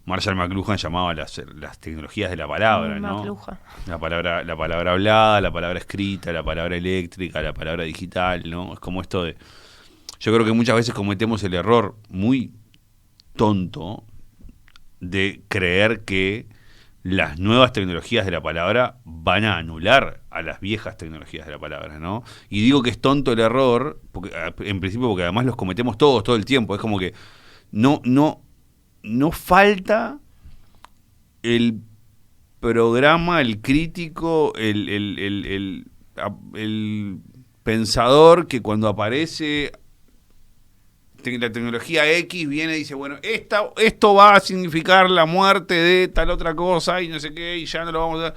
Marshall McLuhan llamaba las tecnologías de la palabra, ¿no? McLuhan. La palabra hablada, la palabra escrita, la palabra eléctrica, la palabra digital, ¿no? Es como esto de... Yo creo que muchas veces cometemos el error muy tonto de creer que las nuevas tecnologías de la palabra van a anular a las viejas tecnologías de la palabra, ¿no? Y digo que es tonto el error, porque, en principio porque además los cometemos todos, todo el tiempo. Es como que no falta el programa, el crítico, el pensador que cuando aparece la tecnología X viene y dice, bueno, esto va a significar la muerte de tal otra cosa y no sé qué, y ya no lo vamos a...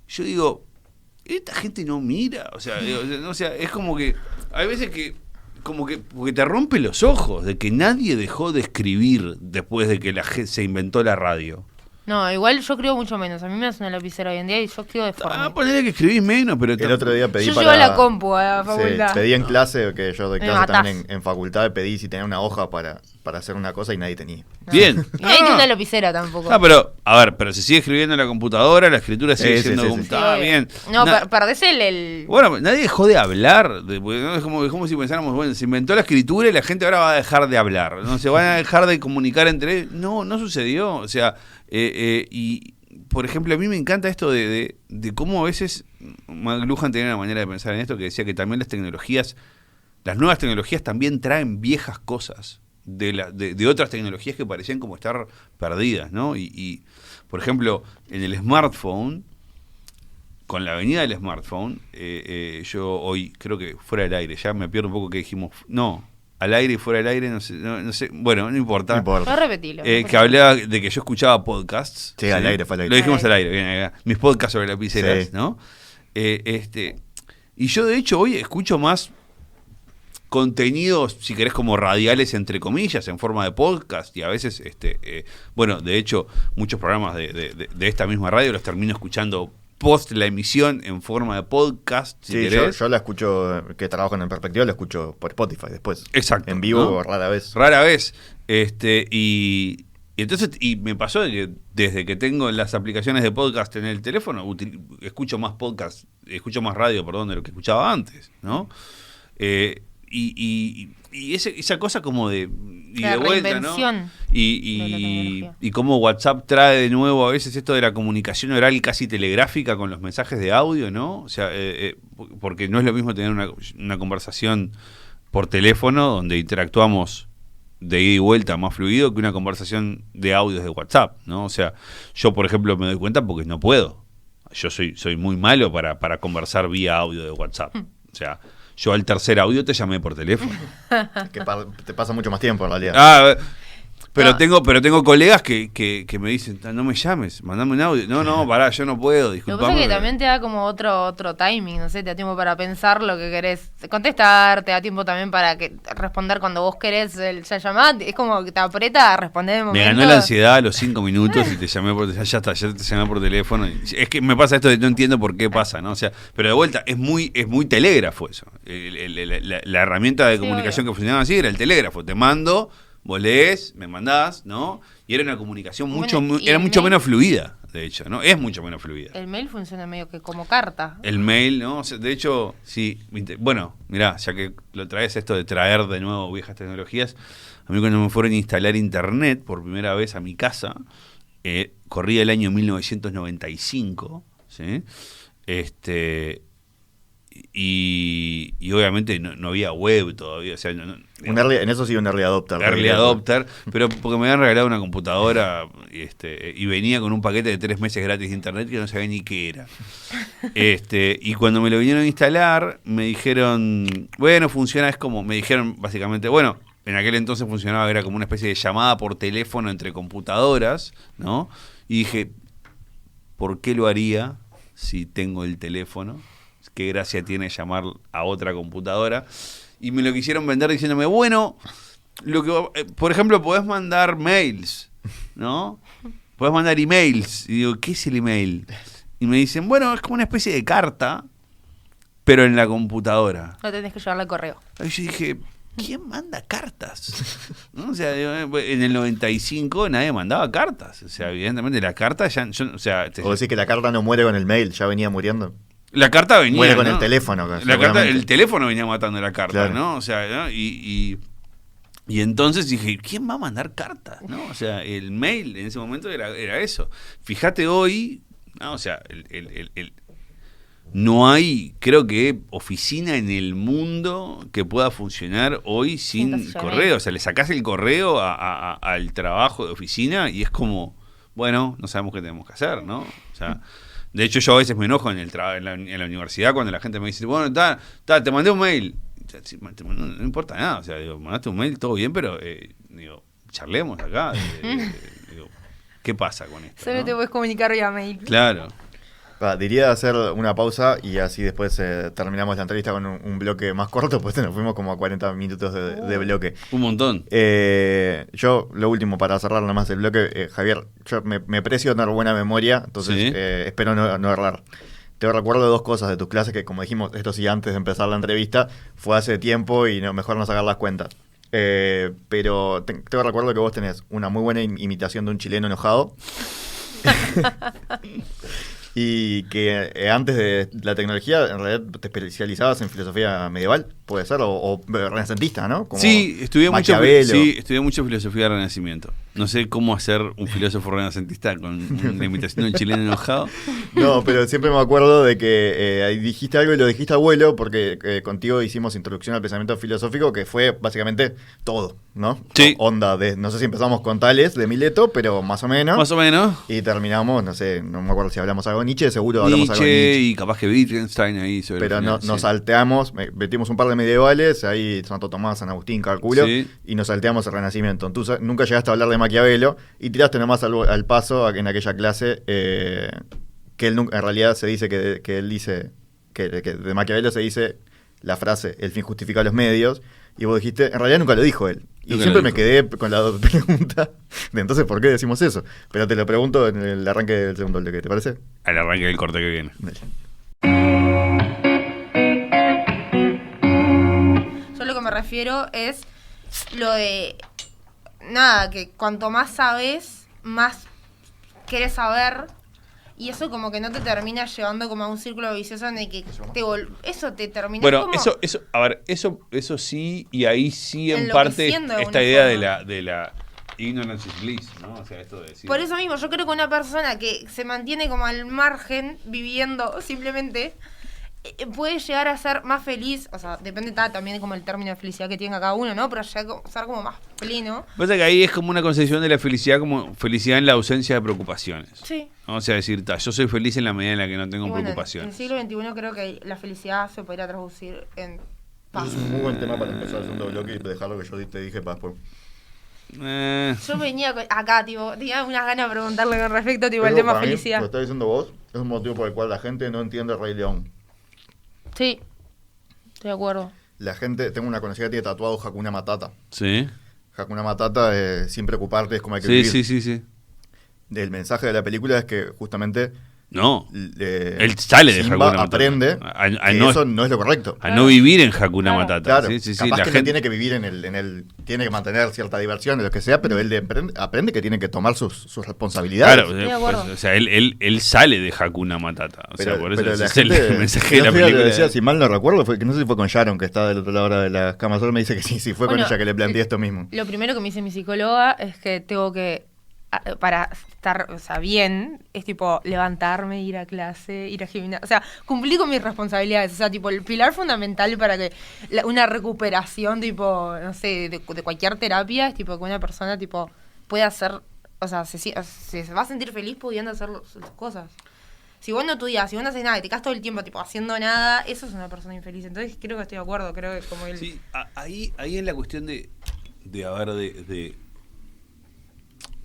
Yo digo, esta gente no mira, o sea, es como que hay veces que como que porque te rompe los ojos de que nadie dejó de escribir después de que se inventó la radio. No, igual yo escribo mucho menos. A mí me das una lapicera hoy en día y yo escribo de forma. Ponele que escribís menos, pero... El otro día pedí yo para... llevo la compu a la facultad. Sí, pedí en clase, que yo doy Me clase también matás. en facultad, pedí si tenía una hoja para hacer una cosa y nadie tenía. Bien. Y nadie tiene una lapicera tampoco. Pero, a ver, pero se sigue escribiendo en la computadora, la escritura sigue Sí, siendo... sí. Bien. No, perdés el... Bueno, nadie dejó de hablar. ¿No? Es como si pensáramos, bueno, se inventó la escritura y la gente ahora va a dejar de hablar. No se van a dejar de comunicar entre ellos. No sucedió. O sea, y por ejemplo, a mí me encanta esto de cómo a veces McLuhan tenía una manera de pensar en esto que decía que también las nuevas tecnologías también traen viejas cosas de otras tecnologías que parecían como estar perdidas, ¿no? Y por ejemplo, en el smartphone, con la venida del smartphone, yo hoy creo que fuera del aire, ya me pierdo un poco que dijimos, no, al aire y fuera del aire, no sé, bueno, no importa. No importa. No repetilo. Que hablaba de que yo escuchaba podcasts. Sí, al aire, fue al aire. Lo dijimos Al al aire. aire, bien, mis podcasts sobre lapiceras, Sí. ¿no? Y yo de hecho hoy escucho más contenidos, si querés, como radiales, entre comillas, en forma de podcast, y a veces, bueno, de hecho, muchos programas de esta misma radio los termino escuchando post la emisión en forma de podcast, si Sí, querés. yo la escucho, que trabajo en Perspectiva, la escucho por Spotify después. Exacto, En vivo, ¿no? rara vez. Rara vez. Y entonces, y me pasó de que desde que tengo las aplicaciones de podcast en el teléfono, escucho más podcast, escucho más radio, perdón, de lo que escuchaba antes, ¿no? Y esa cosa como de La vuelta, reinvención ¿no? de la tecnología. Y cómo WhatsApp trae de nuevo a veces esto de la comunicación oral casi telegráfica con los mensajes de audio, ¿no? O sea, porque no es lo mismo tener una conversación por teléfono donde interactuamos de ida y vuelta más fluido que una conversación de audios de WhatsApp, ¿no? O sea, yo por ejemplo me doy cuenta porque no puedo. Yo soy muy malo para conversar vía audio de WhatsApp. O sea, yo al tercer audio te llamé por teléfono. Que te pasa mucho más tiempo en realidad. Pero No. tengo colegas que me dicen, no me llames, mandame un audio. No, pará, yo no puedo, Lo que pasa disculpame. es que también te da como otro timing, no sé, te da tiempo para pensar lo que querés contestar, te da tiempo también para responder cuando vos querés ya llamar, es como que te aprieta a responder de Me momento. ganó la ansiedad a los 5 minutos y te llamé ya te llamé por teléfono. Es que me pasa esto de no entiendo por qué pasa, ¿no? O sea, pero de vuelta, es muy telégrafo eso. La herramienta de Sí, comunicación obvio. que funcionaba así era el telégrafo. Te mando, vos lees, me mandás, ¿no? Y era una comunicación Bueno, y era el mucho mail. menos fluida, de hecho, ¿no? Es mucho menos fluida. El mail funciona medio que como carta. El mail, ¿no? O sea, de hecho, sí. Bueno, mirá, ya que lo traes esto de traer de nuevo viejas tecnologías, a mí cuando me fueron a instalar internet por primera vez a mi casa, corría el año 1995, ¿sí? Y obviamente no había web todavía, o sea, En eso sí, un early adopter. early adopter, pero porque me habían regalado una computadora y venía con un paquete de 3 meses gratis de internet que no sabía ni qué era. Y cuando me lo vinieron a instalar, me dijeron, bueno, funciona, me dijeron básicamente, bueno, en aquel entonces funcionaba, era como una especie de llamada por teléfono entre computadoras, ¿no? Y dije, ¿por qué lo haría si tengo el teléfono? ¿Qué gracia tiene llamar a otra computadora? Y me lo quisieron vender diciéndome, bueno, por ejemplo, podés mandar mails, ¿no? Podés mandar emails. Y digo, ¿qué es el email? Y me dicen, bueno, es como una especie de carta, pero en la computadora. No tenés que llevarla al correo. Y yo dije, ¿quién manda cartas? ¿No? O sea, en el 95 nadie mandaba cartas. O sea, evidentemente la carta ya... o sea, O decís que la carta no muere con el mail, ya venía muriendo. la carta venía... Muere con ¿no? el teléfono. El teléfono venía matando la carta, Claro. ¿no? O sea, ¿no? Y entonces dije, ¿quién va a mandar cartas? ¿No? O sea, el mail en ese momento era eso. Fíjate hoy, ¿no? O sea, no hay, creo que, oficina en el mundo que pueda funcionar hoy sin Entonces, correo. O sea, le sacás el correo al trabajo de oficina y es como, bueno, no sabemos qué tenemos que hacer, ¿no? O sea, de hecho yo a veces me enojo en la universidad cuando la gente me dice, bueno, te mandé un mail. No importa nada, o sea, digo, mandaste un mail, todo bien, pero digo, charlemos acá. Digo, ¿qué pasa con esto? Solo ¿no? te puedes comunicar vía mail. Claro. Diría hacer una pausa y así después terminamos la entrevista con un bloque más corto, pues nos fuimos como a 40 minutos de bloque. Un montón. Yo, lo último, para cerrar nomás el bloque, Javier, yo me precio tener buena memoria, entonces Sí. espero no errar. Te recuerdo dos cosas de tus clases que, como dijimos, esto sí antes de empezar la entrevista, fue hace tiempo y mejor no sacar las cuentas. Pero te recuerdo que vos tenés una muy buena imitación de un chileno enojado. Y que antes de la tecnología, en realidad te especializabas en filosofía medieval, puede ser, o renacentista, ¿no? Como Sí, estudié Maquiavelo. mucho filosofía del Renacimiento. No sé cómo hacer un filósofo renacentista con una imitación de un chileno enojado. No, pero siempre me acuerdo de que ahí dijiste algo y lo dijiste abuelo, porque contigo hicimos introducción al pensamiento filosófico, que fue básicamente todo, ¿no? Sí. Onda no sé si empezamos con Tales de Mileto, pero más o menos. Más o menos. Y terminamos, no sé, no me acuerdo si hablamos algo de Nietzsche, seguro hablamos algo de Nietzsche. Y capaz que Wittgenstein ahí sobre Pero el final, nos sí. salteamos, metimos un par de medievales, ahí Santo Tomás, San Agustín, calculo, Sí. y nos salteamos el Renacimiento. Entonces nunca llegaste a hablar de Maquiavelo y tiraste nomás al paso en aquella clase que él en realidad se dice que él dice, que de Maquiavelo se dice la frase, el fin justifica los medios, y vos dijiste, en realidad nunca lo dijo él. Y Nunca siempre lo me dijo. quedé con la pregunta de entonces por qué decimos eso. Pero te lo pregunto en el arranque del segundo bloque, ¿te parece? Al arranque del corte que viene. Dale. Yo lo que me refiero es lo de... Nada, que cuanto más sabes, más querés saber. Y eso como que no te termina llevando como a un círculo vicioso en el que eso te termina Bueno, como... a ver, eso sí, y ahí sí en parte Enloqueciendo de esta una idea forma. de la ignorance is bliss, ¿no? O sea, esto de decir... Por eso mismo, yo creo que una persona que se mantiene como al margen, viviendo simplemente, puede llegar a ser más feliz. O sea, depende también de como el término de felicidad que tenga cada uno, ¿no? Pero llegar a ser como más pleno. Pasa que ahí es como una concepción de la felicidad como felicidad en la ausencia de preocupaciones. Sí. ¿No? O sea, decir, yo soy feliz en la medida en la que no tengo Y bueno, en el preocupaciones. siglo XXI creo que la felicidad se podría traducir en paz. Es un muy buen tema para empezar el segundo bloque y dejarlo que yo te dije para después. Yo venía acá, tipo, tenía unas ganas de preguntarle con respecto tipo, al Pero tema para mí, felicidad. Lo que estás diciendo vos es un motivo por el cual la gente no entiende Rey León. Sí, estoy de acuerdo. La gente, tengo una conocida que tiene tatuado Hakuna Matata. Sí. Hakuna Matata, sin preocuparte, es como hay que Sí, vivir. sí. El mensaje de la película es que justamente No. Él sale de Simba Hakuna Matata. aprende A que no, eso no es lo correcto. a no vivir en Hakuna Claro. Matata. Claro, Sí, sí, sí. capaz La que no gente... tiene que vivir en el tiene que mantener cierta diversión, lo que sea, pero él aprende que tiene que tomar sus responsabilidades. Claro, de acuerdo. pues, o sea, él sale de Hakuna Matata. O sea, por eso pero ese la es el gente, mensaje de la el otro día película. lo decía, si mal no recuerdo, fue que no sé si fue con Sharon, que está del otro lado ahora de las camas. Solo me dice que sí, fue Bueno, con ella que le planteé esto mismo. Lo primero que me dice mi psicóloga es que tengo que, para estar, o sea, bien, es tipo levantarme, ir a clase, ir a gimnasio, o sea, cumplir con mis responsabilidades, o sea, tipo el pilar fundamental para que una recuperación, tipo, no sé, de cualquier terapia, es tipo que una persona, tipo, pueda hacer, o sea, se va a sentir feliz pudiendo hacer las cosas. Si vos no estudias, si vos no haces nada y te quedas todo el tiempo, tipo, haciendo nada, eso es una persona infeliz. Entonces creo que estoy de acuerdo, creo que como el... Sí, ahí en la cuestión de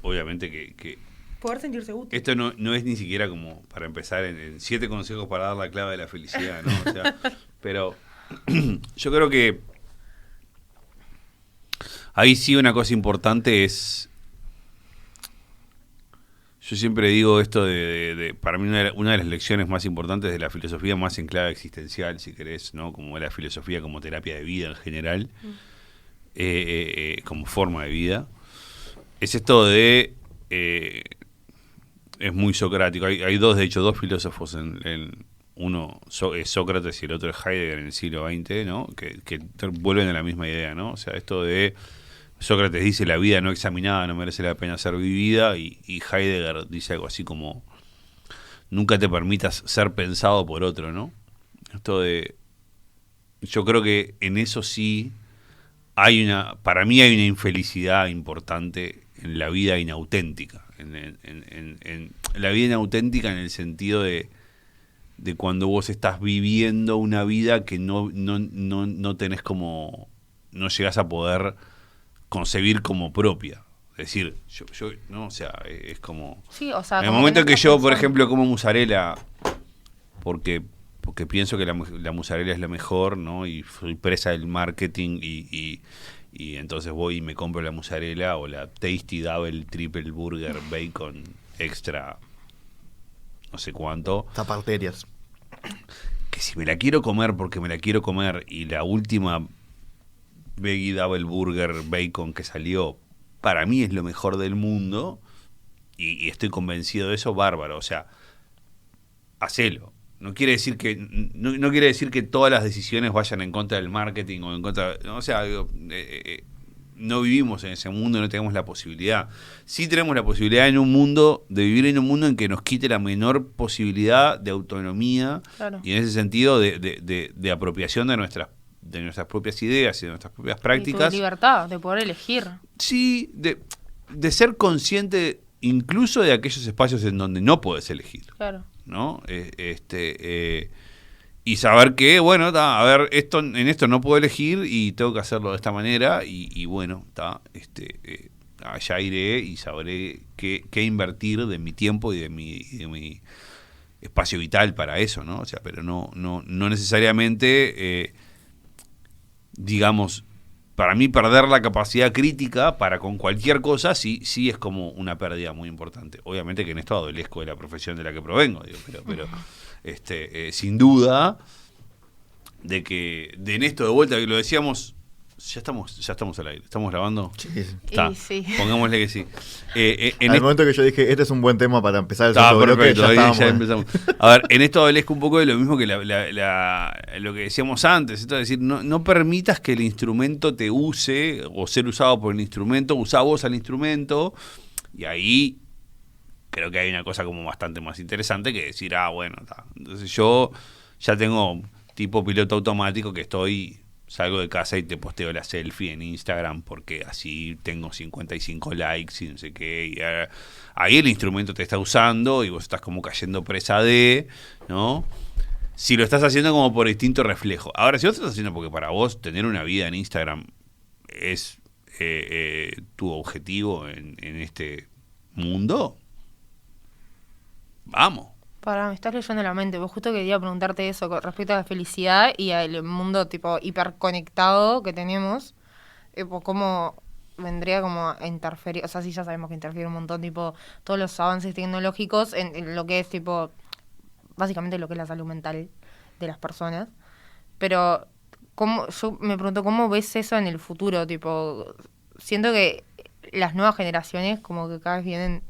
obviamente que Poder sentirse útil. esto no es ni siquiera como para empezar en 7 consejos para dar la clave de la felicidad, ¿no? O sea, pero yo creo que ahí sí una cosa importante es, yo siempre digo esto para mí una de las lecciones más importantes de la filosofía, más en clave existencial, si querés, ¿no? Como la filosofía como terapia de vida en general, como forma de vida, es esto de... es muy socrático. Hay dos, de hecho, dos filósofos, uno es Sócrates y el otro es Heidegger en el siglo XX, ¿no? Que vuelven a la misma idea, ¿no? O sea, esto de... Sócrates dice la vida no examinada no merece la pena ser vivida, y Heidegger dice algo así como nunca te permitas ser pensado por otro, ¿no? Esto de... Yo creo que en eso sí para mí hay una infelicidad importante en la vida inauténtica, en la vida inauténtica en el sentido de cuando vos estás viviendo una vida que no tenés como, no llegás a poder concebir como propia. Es decir, yo no, o sea, es como... Sí, o sea, en el como momento no que estás yo, por pensando. ejemplo, como mozzarella, porque pienso que la mozzarella es lo mejor, ¿no? Y soy presa del marketing y entonces voy y me compro la mozzarella o la Tasty Double Triple Burger Bacon Extra no sé cuánto. Taparterias. Que si me la quiero comer porque me la quiero comer, y la última Veggie Double Burger Bacon que salió, para mí es lo mejor del mundo, y estoy convencido de eso, bárbaro. O sea, hacelo. No quiere decir que todas las decisiones vayan en contra del marketing o en contra... O sea, no vivimos en ese mundo, no tenemos la posibilidad. Sí tenemos la posibilidad de vivir en un mundo en que nos quite la menor posibilidad de autonomía, Claro. y en ese sentido de apropiación de nuestras propias ideas y de nuestras propias prácticas. Y tu libertad de poder elegir. Sí, de ser consciente incluso de aquellos espacios en donde no puedes elegir, Claro. ¿no? Y saber que, bueno, a ver, en esto no puedo elegir y tengo que hacerlo de esta manera, y bueno, allá iré y sabré qué invertir de mi tiempo y de mi espacio vital para eso, ¿no? O sea, pero no necesariamente, digamos, para mí perder la capacidad crítica para con cualquier cosa sí es como una pérdida muy importante. Obviamente que en esto adolezco de la profesión de la que provengo, digo, pero sin duda de que en esto de vuelta que lo decíamos, ya estamos al aire, estamos grabando. Sí. Está, Y sí. pongámosle que sí. Al momento que yo dije, este es un buen tema para empezar el Está segundo bloque, perfecto, ahí ya estábamos. empezamos. A ver, en esto adolezco un poco de lo mismo que lo que decíamos antes, esto es decir, no permitas que el instrumento te use o ser usado por el instrumento, usá vos al instrumento, y ahí creo que hay una cosa como bastante más interesante que decir, bueno, está. Entonces yo ya tengo tipo piloto automático que salgo de casa y te posteo la selfie en Instagram porque así tengo 55 likes y no sé qué. Y ahí el instrumento te está usando y vos estás como cayendo presa ¿no? Si lo estás haciendo como por distinto reflejo. Ahora, si vos estás haciendo porque para vos tener una vida en Instagram es tu objetivo en este mundo, vamos. Me estás leyendo la mente. Vos justo quería preguntarte eso con respecto a la felicidad y al mundo tipo hiperconectado que tenemos. ¿Cómo vendría como a interferir? O sea, sí, ya sabemos que interfiere un montón, tipo, todos los avances tecnológicos en lo que es, tipo, básicamente lo que es la salud mental de las personas. Pero yo me pregunto, ¿cómo ves eso en el futuro? Tipo, siento que las nuevas generaciones como que cada vez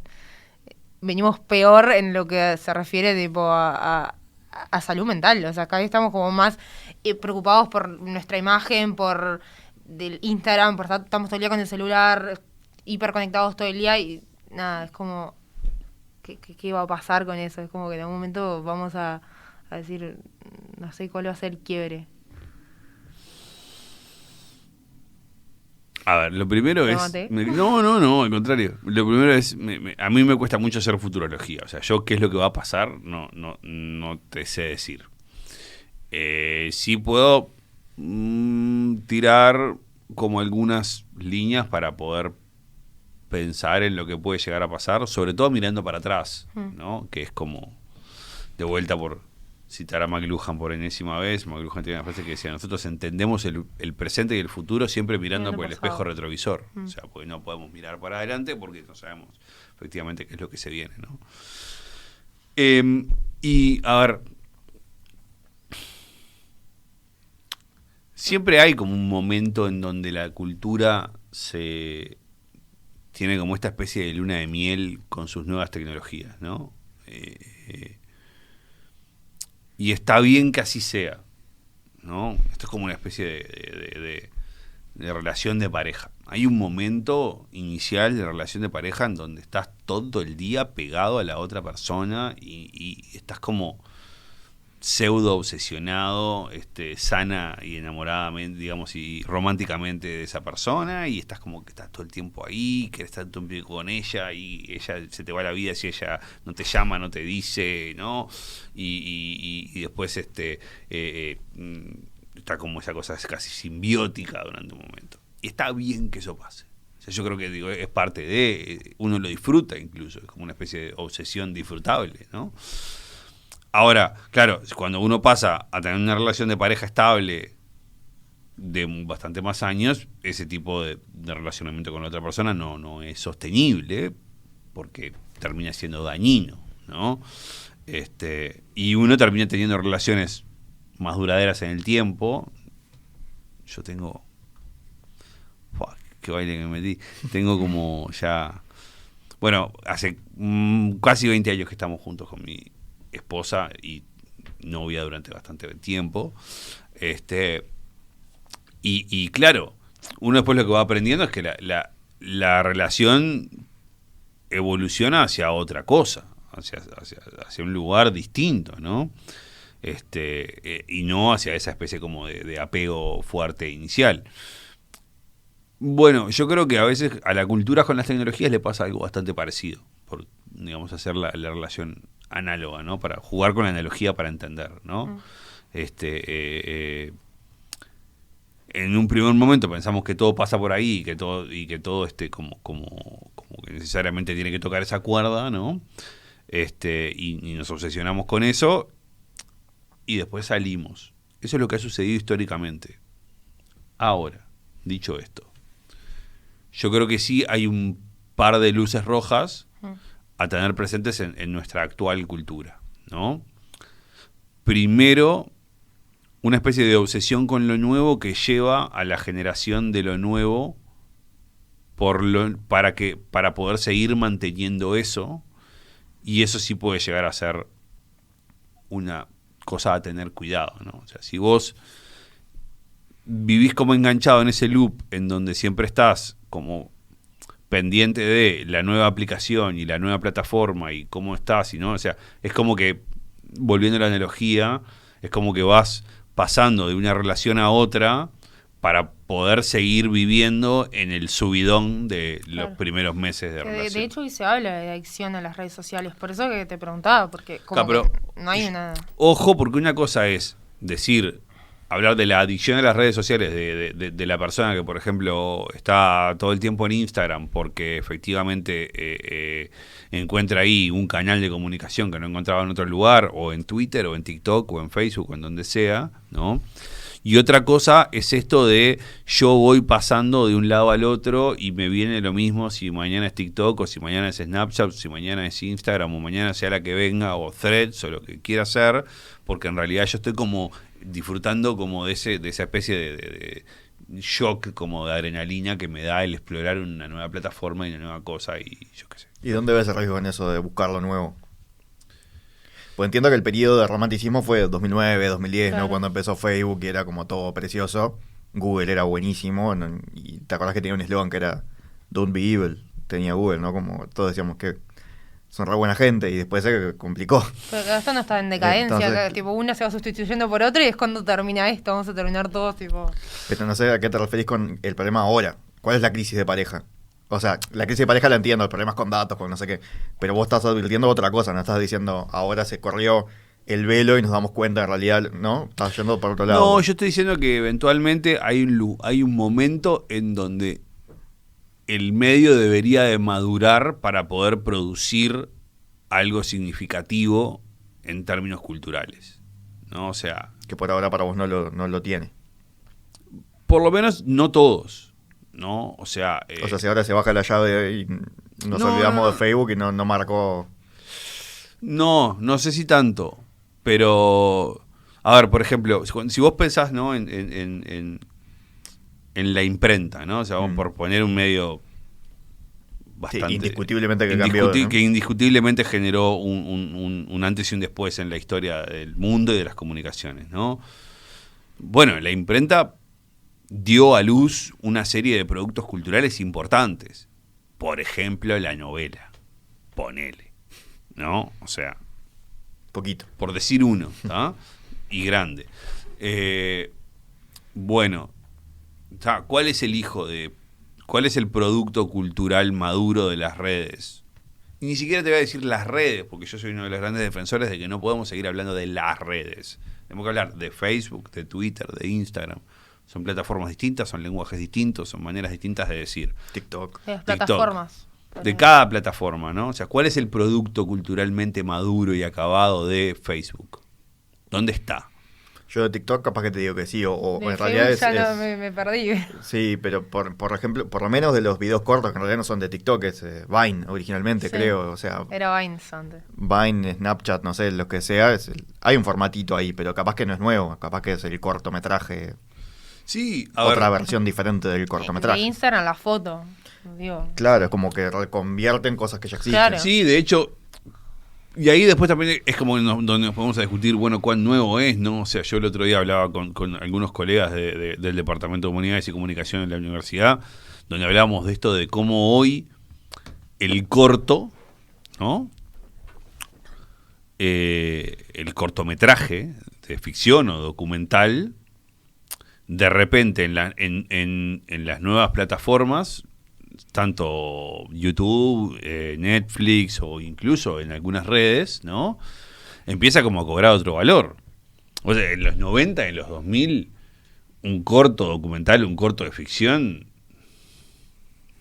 venimos peor en lo que se refiere tipo a salud mental. O sea, cada vez estamos como más preocupados por nuestra imagen, por del Instagram, estamos todo el día con el celular, hiperconectados todo el día y nada, es como ¿qué va a pasar con eso? Es como que en algún momento vamos a decir, no sé cuál va a ser el quiebre. A ver, lo primero es... No, al contrario. Lo primero es... a mí me cuesta mucho hacer futurología. O sea, yo qué es lo que va a pasar, no te sé decir. Sí puedo tirar como algunas líneas para poder pensar en lo que puede llegar a pasar, sobre todo mirando para atrás, ¿no? Que es como, de vuelta por citar a McLuhan por enésima vez, McLuhan tiene una frase que decía: nosotros entendemos el presente y el futuro siempre mirando por el espejo retrovisor. O sea, porque no podemos mirar para adelante porque no sabemos efectivamente qué es lo que se viene, ¿no? Y, a ver, siempre hay como un momento en donde la cultura se tiene como esta especie de luna de miel con sus nuevas tecnologías, ¿no? Y está bien que así sea, ¿no? Esto es como una especie de relación de pareja. Hay un momento inicial de relación de pareja en donde estás todo el día pegado a la otra persona y estás como pseudo obsesionado, sana y enamoradamente, digamos, y románticamente de esa persona, y estás como que estás todo el tiempo ahí, querés estar todo el tiempo con ella, y ella se te va la vida si ella no te llama, no te dice, ¿no? Y después está como esa cosa casi simbiótica durante un momento. Y está bien que eso pase. O sea, yo creo que es parte de, uno lo disfruta incluso, es como una especie de obsesión disfrutable, ¿no? Ahora, claro, cuando uno pasa a tener una relación de pareja estable de bastante más años, ese tipo de relacionamiento con la otra persona no es sostenible porque termina siendo dañino, ¿no? Y uno termina teniendo relaciones más duraderas en el tiempo. Yo tengo... qué baile que me metí. Tengo como ya... Bueno, hace casi 20 años que estamos juntos con mi esposa y novia durante bastante tiempo. Y claro, uno después lo que va aprendiendo es que la relación evoluciona hacia otra cosa, hacia un lugar distinto, ¿no? Y no hacia esa especie como de apego fuerte inicial. Bueno, yo creo que a veces a la cultura con las tecnologías le pasa algo bastante parecido, por, digamos, hacer la relación análoga, ¿no? Para jugar con la analogía para entender, ¿no? En un primer momento pensamos que todo pasa por ahí y que todo como que necesariamente tiene que tocar esa cuerda, ¿no? Y nos obsesionamos con eso y después salimos. Eso es lo que ha sucedido históricamente. Ahora, dicho esto, yo creo que sí hay un par de luces rojas a tener presentes en nuestra actual cultura, ¿no? Primero, una especie de obsesión con lo nuevo que lleva a la generación de lo nuevo para poder seguir manteniendo eso, y eso sí puede llegar a ser una cosa a tener cuidado, ¿no? O sea, si vos vivís como enganchado en ese loop en donde siempre estás como pendiente de la nueva aplicación y la nueva plataforma y cómo estás, y no, o sea, es como que, volviendo a la analogía, es como que vas pasando de una relación a otra para poder seguir viviendo en el subidón de los primeros meses de relación. De hecho, hoy se habla de adicción a las redes sociales, por eso que te preguntaba, porque como pero, que no hay una... Ojo, porque una cosa es hablar de la adicción a las redes sociales de la persona que, por ejemplo, está todo el tiempo en Instagram porque efectivamente encuentra ahí un canal de comunicación que no encontraba en otro lugar, o en Twitter, o en TikTok, o en Facebook, o en donde sea, ¿no? Y otra cosa es esto de yo voy pasando de un lado al otro y me viene lo mismo si mañana es TikTok, o si mañana es Snapchat, o si mañana es Instagram, o mañana sea la que venga, o Threads, o lo que quiera hacer, porque en realidad yo estoy como disfrutando como de esa especie de shock, como de adrenalina que me da el explorar una nueva plataforma y una nueva cosa, y yo qué sé. ¿Y dónde ves el riesgo en eso de buscar lo nuevo? Pues entiendo que el periodo de romanticismo fue 2009, 2010, claro, ¿no? Cuando empezó Facebook y era como todo precioso. Google era buenísimo, ¿no? Y te acordás que tenía un eslogan que era Don't be evil, tenía Google, ¿no? Como todos decíamos que son re buena gente, y después se complicó. Pero esto no está en decadencia, entonces, tipo una se va sustituyendo por otra y es cuando termina esto, vamos a terminar todos tipo... Pero no sé a qué te referís con el problema ahora. ¿Cuál es la crisis de pareja? O sea, la crisis de pareja la entiendo, el problema es con datos, con no sé qué, pero vos estás advirtiendo otra cosa, no estás diciendo ahora se corrió el velo y nos damos cuenta en realidad, ¿no? Está yendo por otro lado. No, yo estoy diciendo que eventualmente hay un momento en donde el medio debería de madurar para poder producir algo significativo en términos culturales, ¿no? O sea, Que por ahora para vos no lo tiene. por lo menos no todos, ¿no? O sea, O sea, si ahora se baja la llave y nos No, olvidamos no. de Facebook y no marcó... no sé si tanto, pero a ver, por ejemplo, si vos pensás, ¿no? en la imprenta, ¿no? O sea, vamos por poner un medio bastante indiscutiblemente que cambió, ¿no? que indiscutiblemente generó un antes y un después en la historia del mundo y de las comunicaciones, ¿no? Bueno, la imprenta dio a luz una serie de productos culturales importantes. Por ejemplo, la novela. Ponele, ¿no? O sea, Poquito. por decir uno, ¿tá? Y grande. Bueno, ¿tá? ¿Cuál es el producto cultural maduro de las redes? Y ni siquiera te voy a decir las redes, porque yo soy uno de los grandes defensores de que no podemos seguir hablando de las redes. Tenemos que hablar de Facebook, de Twitter, de Instagram. Son plataformas distintas, son lenguajes distintos, son maneras distintas de decir. TikTok. Las plataformas. De cada plataforma, ¿no? O sea, ¿cuál es el producto culturalmente maduro y acabado de Facebook? ¿Dónde está? Yo de TikTok capaz que te digo que sí, o De en realidad Facebook ya es... me perdí. Sí, pero por ejemplo, por lo menos de los videos cortos, que en realidad no son de TikTok, es Vine originalmente, Sí. creo. O sea, Era Vine antes. Vine, Snapchat, no sé, lo que sea. Hay un formatito ahí, pero capaz que no es nuevo. Capaz que es el cortometraje, Sí, a otra ver. versión diferente del De cortometraje. Instagram la foto. Digo. Claro, es como que reconvierten cosas que ya existen. Claro. Sí, de hecho, y ahí después también es como donde nos podemos a discutir, bueno, cuán nuevo es, ¿no? O sea, yo el otro día hablaba con algunos colegas del Departamento de Humanidades y Comunicación en la universidad, donde hablábamos de esto de cómo hoy el corto, ¿no? El cortometraje de ficción o documental, de repente en las nuevas plataformas, tanto YouTube, Netflix o incluso en algunas redes, ¿no? Empieza como a cobrar otro valor. O sea, en los 90, en los 2000, un corto documental, un corto de ficción,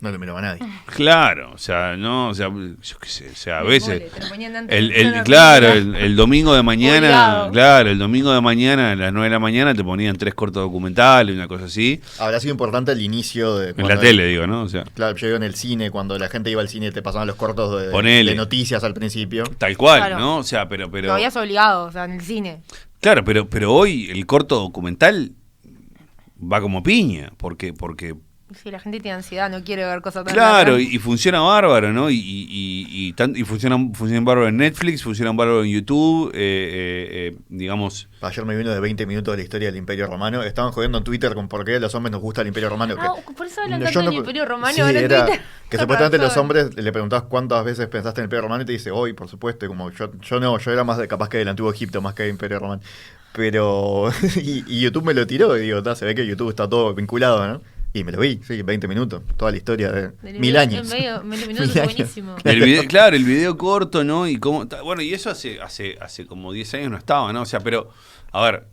No lo miraba nadie. claro, o sea, no, o sea, yo qué sé, o sea, a veces... Te lo ponían antes El, de el- una claro, película. el domingo de mañana, Obligado. claro, el domingo de mañana a las 9 de la mañana te ponían 3 cortos documentales, una cosa así, Habrá sido importante el inicio de... en cuando la tele, digo, ¿no? O sea, Claro, yo digo en el cine, cuando la gente iba al cine te pasaban los cortos Ponele. de noticias al principio. tal cual, Claro. ¿no? O sea, pero Lo habías obligado, o sea, en el cine. claro, pero hoy el corto documental va como piña, porque Sí, la gente tiene ansiedad, no quiere ver cosas tan claro, largas. y funciona bárbaro, ¿no? Y funciona bárbaro en Netflix, funciona bárbaro en YouTube, digamos... Ayer me vino de 20 minutos de la historia del Imperio Romano. Estaban jodiendo en Twitter con por qué a los hombres nos gusta el Imperio Romano. Ah, por eso hablan No, tanto yo del Imperio Romano sí, ahora en era Twitter. que Con supuestamente los razón. hombres le preguntás cuántas veces pensaste en el Imperio Romano y te dice hoy, por supuesto. Y como yo no, yo era más capaz que del Antiguo Egipto, más que del Imperio Romano. Pero, y YouTube me lo tiró y digo, se ve que YouTube está todo vinculado, ¿no? Y me lo vi, sí, 20 minutos, toda la historia de Del 1000 video- años. En medio, 20 minutos 1000 es años. buenísimo. Claro, el video corto, ¿no? Y cómo, bueno, y eso hace como 10 años no estaba, ¿no? O sea, pero, a ver,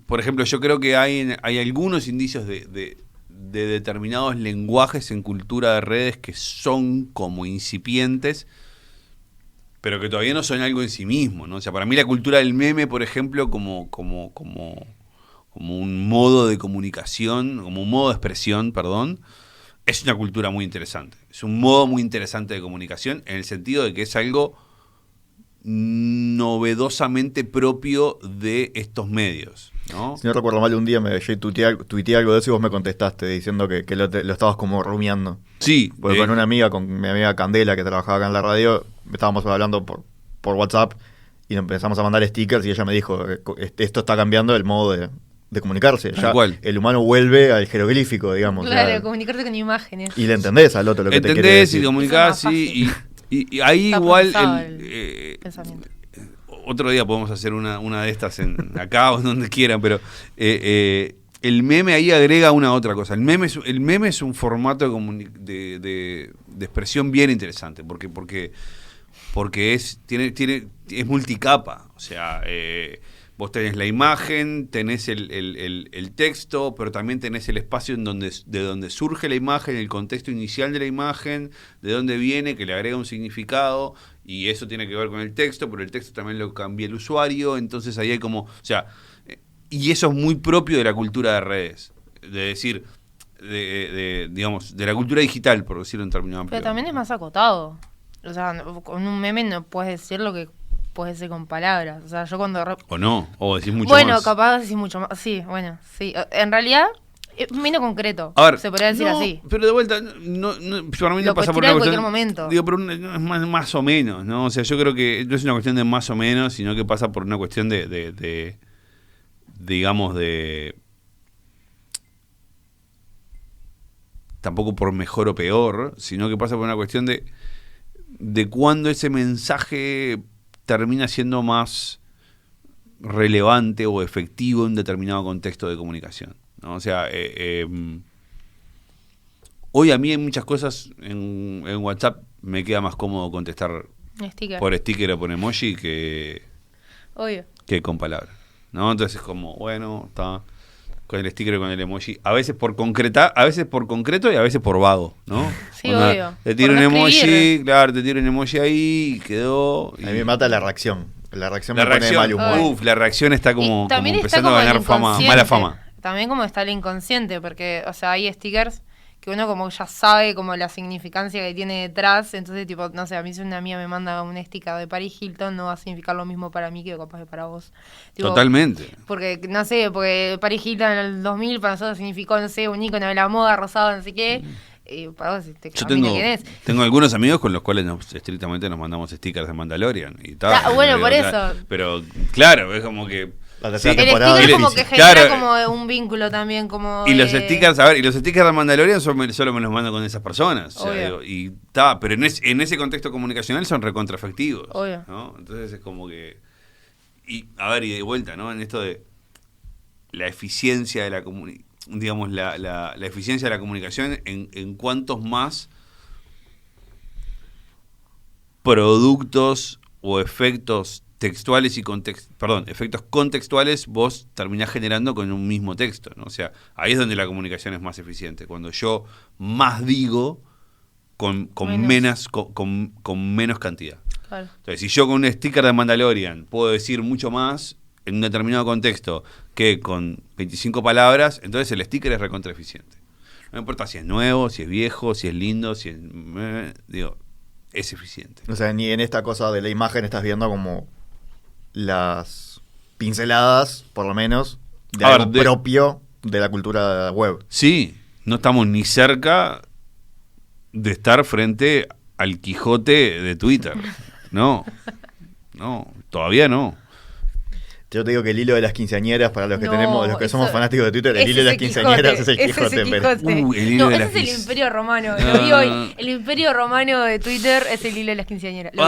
por ejemplo, yo creo que hay algunos indicios de determinados lenguajes en cultura de redes que son como incipientes, pero que todavía no son algo en sí mismo, ¿no? O sea, para mí la cultura del meme, por ejemplo, como un modo de comunicación, como un modo de expresión, perdón, es una cultura muy interesante. Es un modo muy interesante de comunicación en el sentido de que es algo novedosamente propio de estos medios, ¿no? Si no recuerdo mal, un día yo tuiteé algo de eso y vos me contestaste diciendo que lo estabas como rumiando. Sí, Porque con una amiga, con mi amiga Candela, que trabajaba acá en la radio, estábamos hablando por WhatsApp y nos empezamos a mandar stickers y ella me dijo, esto está cambiando el modo de comunicarse. Tal Ya cual. el humano vuelve al jeroglífico, digamos. Claro, ya. comunicarse con imágenes. Y le entendés al otro lo que te quiere entendés decir. y comunicás, Eso es más sí, fácil. y ahí Está igual procesado el pensamiento. otro día podemos hacer una de estas acá o en donde quieran, pero el meme ahí agrega una otra cosa. El meme es un formato de expresión bien interesante, porque porque es multicapa. O sea, vos tenés la imagen, tenés el texto, pero también tenés el espacio de donde surge la imagen, el contexto inicial de la imagen, de dónde viene, que le agrega un significado, y eso tiene que ver con el texto, pero el texto también lo cambia el usuario, entonces ahí hay como, o sea, y eso es muy propio de la cultura de redes, de decir, digamos, de la cultura digital, por decirlo en términos amplios. Pero también es más acotado. O sea, con un meme no puedes decir lo que puedes decir con palabras. O sea, yo cuando... O no, o decís mucho bueno, más. capaz decís mucho más. Sí, bueno, sí. En realidad, es menos concreto. A ver, se podría decir no, así. pero de vuelta, no, para mí Lo no pasa puedes por tirar una en cuestión... cualquier momento. Digo, pero no es más o menos, ¿no? O sea, yo creo que no es una cuestión de más o menos, sino que pasa por una cuestión digamos, tampoco por mejor o peor, sino que pasa por una cuestión de cuándo ese mensaje termina siendo más relevante o efectivo en un determinado contexto de comunicación, ¿no? O sea, hoy a mí hay muchas cosas en WhatsApp me queda más cómodo contestar Sticker. por sticker o por emoji que Obvio. con palabras, ¿no? Entonces es como, bueno, está con el sticker o con el emoji, a veces por concreto y a veces por vago, ¿no? Sí, obvio. Te tiro Por un no emoji, escribir. claro, te tiro un emoji ahí y quedó. A mí me mata la reacción. La reacción La me pone de mal reacción, humor. la reacción está Y como también está empezando a como el ganar fama, inconsciente. mala fama. También como está el inconsciente, porque, o sea, hay stickers que uno como ya sabe como la significancia que tiene detrás, entonces tipo, no sé, a mí si una amiga me manda un sticker de Paris Hilton, no va a significar lo mismo para mí que capaz que para vos. Tipo, Totalmente. porque, no sé, porque Paris Hilton en el 2000 para nosotros significó, no sé, un ícono de la moda, rosado, no sé qué, y para vos te Yo camina quién es. tengo algunos amigos con los cuales estrictamente nos mandamos stickers de Mandalorian y tal. Ah, bueno, por eso. Pero claro, es como que La tercera El temporada sticker es como difícil. que genera Claro. como un vínculo también, como... y los stickers, a ver, y los stickers de Mandalorian solo me los mando con esas personas. O sea, Obvio. digo, y está, pero en ese contexto comunicacional son recontra efectivos. Obvio. ¿No? Entonces es como que. Y a ver, y de vuelta, ¿no? En esto de la eficiencia de la digamos, la eficiencia de la comunicación en cuantos más productos o efectos textuales y efectos contextuales vos terminás generando con un mismo texto, ¿no? O sea, ahí es donde la comunicación es más eficiente, cuando yo más digo con menos cantidad. Claro. Entonces, si yo con un sticker de Mandalorian puedo decir mucho más en un determinado contexto que con 25 palabras, entonces el sticker es recontra eficiente. No importa si es nuevo, si es viejo, si es lindo, si es... es eficiente. O sea, ni en esta cosa de la imagen estás viendo como las pinceladas, por lo menos, de A ver, algo propio de la cultura web. Sí, no estamos ni cerca de estar frente al Quijote de Twitter. No, todavía no. Yo te digo que el hilo de las quinceañeras, para los que No, los que eso- somos fanáticos de Twitter, el Ese hilo de las es el quinceañeras Quijote, es el ese Quijote. el pero- Quijote. el hilo No, de ese las es el quince- Imperio Romano. No, Lo vi hoy. no. El Imperio Romano de Twitter es el hilo de las quinceañeras. Lo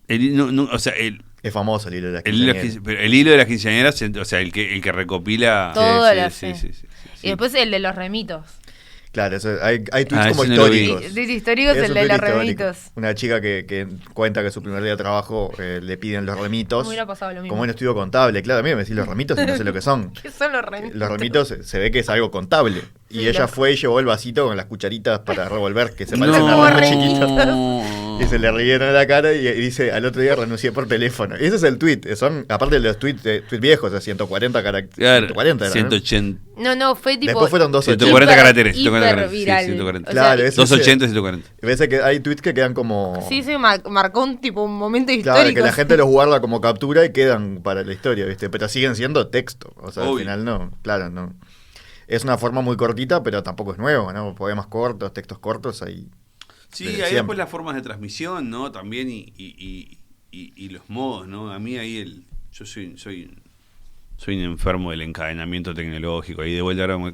viste. O sea, Es famoso el hilo de las el hilo de las quinceañeras. pero el hilo de las quinceañeras, o sea, el que recopila... Todo Sí, lo sí, hace. sí, sí, sí. Y después el de los remitos. Claro, hay tweets como ese no lo vi. históricos. Tweets históricos, Es el un de tweet los histórico. remitos. Una chica que cuenta que su primer día de trabajo le piden los remitos. Me hubiera pasado lo mismo. Como en estudio contable. Claro, a mí me decís los remitos y no sé lo que son. ¿Qué son los remitos? Los remitos se ve que es algo contable. Y Sí, ella los- fue y llevó el vasito con las cucharitas para revolver, que se parecen a No, remos remitos. chiquitos. Y se le rieron la cara y dice, al otro día renuncié por teléfono. Y ese es el tweet. Son, aparte de los tweets viejos, o sea, 140 caracteres. Claro, 140 eran, ¿no? 180. No, fue tipo... Después fueron 280. 140 caracteres. hiper 140 caracteres, sí, viral. 140. O sea, Claro, ese- 280 y 140. Y ves que hay tweets que quedan como... Sí, marcó un tipo un momento Claro, histórico. que la gente los guarda como captura y quedan para la historia, ¿viste? Pero siguen siendo texto. O sea, Obvio. al final no. Claro, no. Es una forma muy cortita, pero tampoco es nuevo, ¿no? Poemas cortos, textos cortos, ahí. Sí, Desde hay siempre. después las formas de transmisión, ¿no? También y los modos, ¿no? A mí ahí yo soy un enfermo del encadenamiento tecnológico. Ahí de vuelta ahora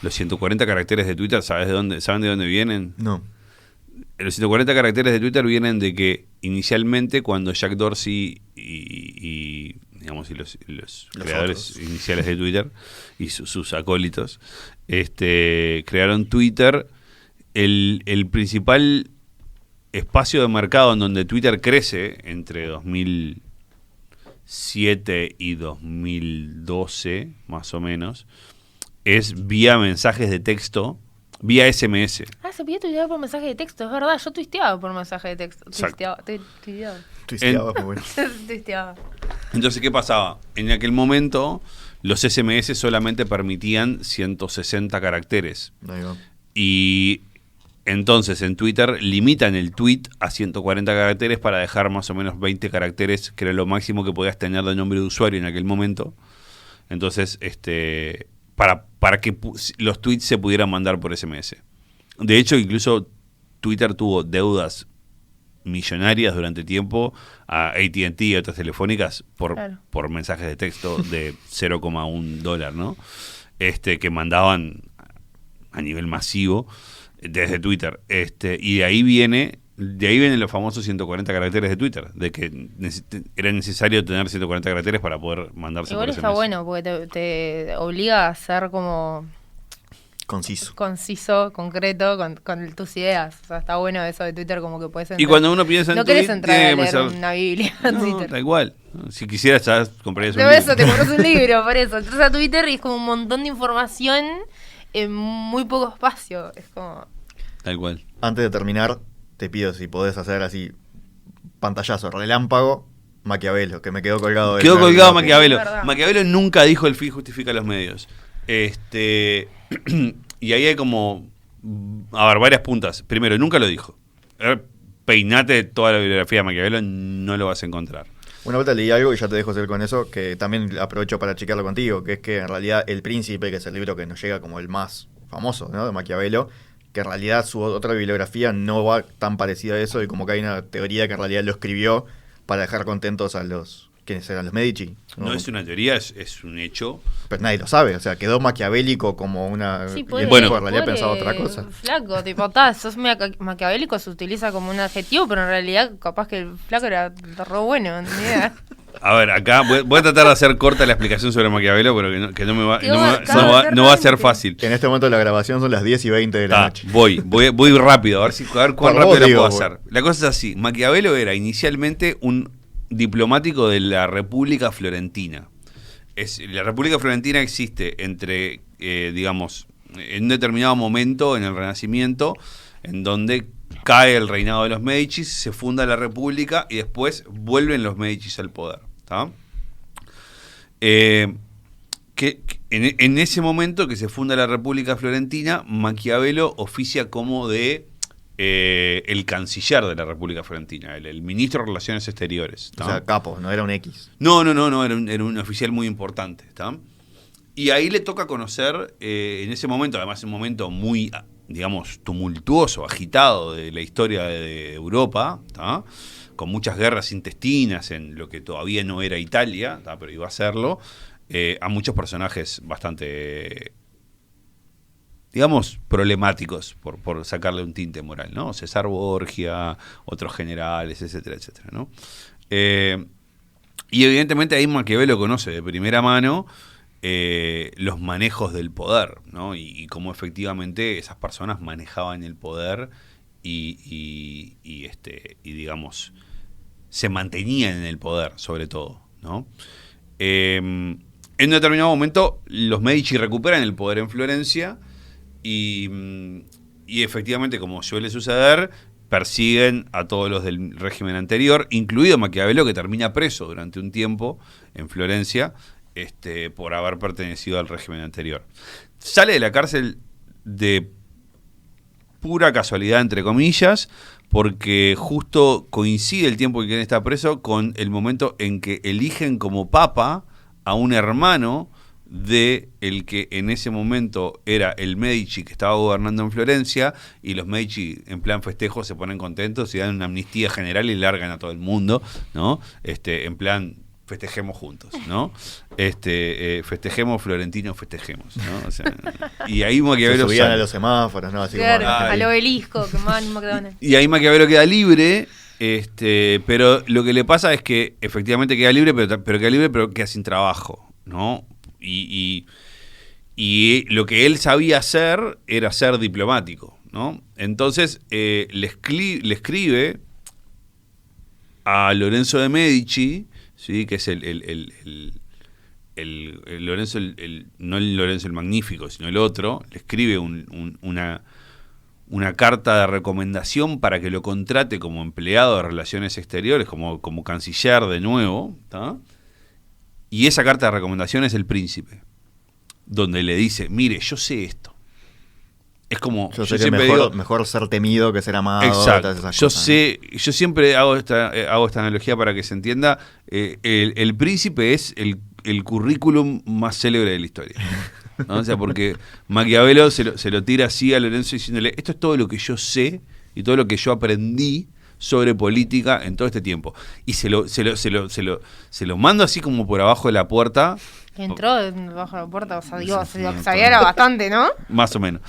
los 140 caracteres de Twitter, ¿saben de dónde vienen? No. Los 140 caracteres de Twitter vienen de que inicialmente cuando Jack Dorsey y digamos y los creadores otros. iniciales de Twitter y sus acólitos crearon Twitter, el principal espacio de mercado en donde Twitter crece entre 2007 y 2012, más o menos, es vía mensajes de texto, vía SMS. Se podía tuitear por mensaje de texto, es verdad. Yo tuiteaba por mensaje de texto. Exacto. Tuiteaba. Twisteaba, muy bueno. Tuiteaba. Entonces, ¿qué pasaba? En aquel momento, los SMS solamente permitían 160 caracteres. Ahí va. Y entonces en Twitter limitan el tweet a 140 caracteres para dejar más o menos 20 caracteres, que era lo máximo que podías tener de nombre de usuario en aquel momento. Entonces, para que los tweets se pudieran mandar por SMS. De hecho, incluso Twitter tuvo deudas millonarias durante tiempo a AT&T y a otras telefónicas por mensajes de texto de $0,1, ¿no? Que mandaban a nivel masivo desde Twitter. Y de ahí vienen los famosos 140 caracteres de Twitter, de que era necesario tener 140 caracteres para poder mandarse Igual por está SMS. bueno, porque te obliga a ser como Conciso. conciso, concreto con tus ideas. O sea, está bueno eso de Twitter, como que puedes entrar. Y cuando uno piensa en no querés tweet, entrar a tiene que leer pensar- una Biblia en No, Twitter. da igual. Si quisieras, ya comprarías un Por eso te libro. compras un libro, por eso. Entras a Twitter y es como un montón de información en muy poco espacio. Es como... Tal cual. Antes de terminar, te pido si podés hacer así, pantallazo, relámpago, Maquiavelo, que me quedó colgado. del- Quedó colgado del- Maquiavelo. Es verdad. Maquiavelo nunca dijo el fin justifica los medios. Y ahí hay como, a ver, varias puntas. Primero, nunca lo dijo. Peinate toda la bibliografía de Maquiavelo, no lo vas a encontrar. Una vuelta leí algo y ya te dejo hacer con eso, que también aprovecho para chequearlo contigo, que es que en realidad El Príncipe, que es el libro que nos llega como el más famoso, ¿no?, de Maquiavelo, que en realidad su otra bibliografía no va tan parecida a eso, y como que hay una teoría que en realidad lo escribió para dejar contentos a los... ¿Quiénes eran? Los Medici. No es una teoría, es un hecho. Pero nadie lo sabe, o sea, quedó maquiavélico como una... Sí, y puede, el Bueno. tipo en realidad puede, pensaba otra cosa. Flaco, tipo, sos maquiavélico, se utiliza como un adjetivo, pero en realidad capaz que el flaco era re bueno, ni idea. A ver, acá voy a tratar de hacer corta la explicación sobre Maquiavelo, pero que no me va, Que va a ser no va a ser realmente. fácil. En este momento la grabación son las 10:20 de la noche. Voy rápido, a ver cuán Por rápido vos lo digo, puedo vos. hacer. La cosa es así, Maquiavelo era inicialmente un diplomático de la República Florentina. La República Florentina existe entre, digamos, en un determinado momento en el Renacimiento, en donde cae el reinado de los Medici, se funda la República y después vuelven los Medici al poder. ¿Tá? Que en ese momento que se funda la República Florentina, Maquiavelo oficia como de el canciller de la República Florentina, el ministro de Relaciones Exteriores. ¿tá? O sea, capo, no era un X. No, era un oficial muy importante. ¿tá? Y ahí le toca conocer, en ese momento, además un momento muy, digamos, tumultuoso, agitado de la historia de Europa, ¿tá? Con muchas guerras intestinas en lo que todavía no era Italia, ¿tá? Pero iba a serlo, a muchos personajes bastante, digamos, problemáticos, por sacarle un tinte moral, ¿no? César Borgia, otros generales, etcétera, etcétera, ¿no? Y evidentemente ahí Maquiavelo conoce de primera mano los manejos del poder, ¿no? Y cómo efectivamente esas personas manejaban el poder y digamos, se mantenían en el poder, sobre todo, ¿no? En un determinado momento, los Medici recuperan el poder en Florencia y efectivamente, como suele suceder, persiguen a todos los del régimen anterior, incluido Maquiavelo, que termina preso durante un tiempo en Florencia por haber pertenecido al régimen anterior. Sale de la cárcel de pura casualidad, entre comillas, porque justo coincide el tiempo que él está preso con el momento en que eligen como papa a un hermano de el que en ese momento era el Medici que estaba gobernando en Florencia, y los Medici en plan festejo se ponen contentos y dan una amnistía general y largan a todo el mundo, ¿no? En plan festejemos juntos, ¿no? Festejemos Florentino, festejemos, ¿no? O sea, y ahí Se Maquiavelo subían sale. a los semáforos, ¿no? Así Claro, como... al obelisco, que más no quedaban. Y ahí Maquiavelo queda libre, pero lo que le pasa es que efectivamente queda libre, pero queda sin trabajo, ¿no? Y lo que él sabía hacer era ser diplomático, ¿no? Entonces le escribe a Lorenzo de Medici, ¿sí? Que es el Lorenzo, no el Lorenzo el Magnífico, sino el otro, le escribe una carta de recomendación para que lo contrate como empleado de Relaciones Exteriores, como canciller de nuevo, ¿tá? Y esa carta de recomendación es el Príncipe, donde le dice, mire, yo sé esto. Es como, Yo yo sé que siempre digo, mejor ser temido que ser amado. exacto. Todas esas Yo cosas, sé, yo siempre hago esta analogía para que se entienda. El Príncipe es el currículum más célebre de la historia, ¿no? O sea, porque Maquiavelo se lo tira así a Lorenzo diciéndole, esto es todo lo que yo sé y todo lo que yo aprendí sobre política en todo este tiempo. Y se lo mando así como por abajo de la puerta. Entró bajo la puerta, o sea, digo, sabía era bastante, ¿no? Más o menos.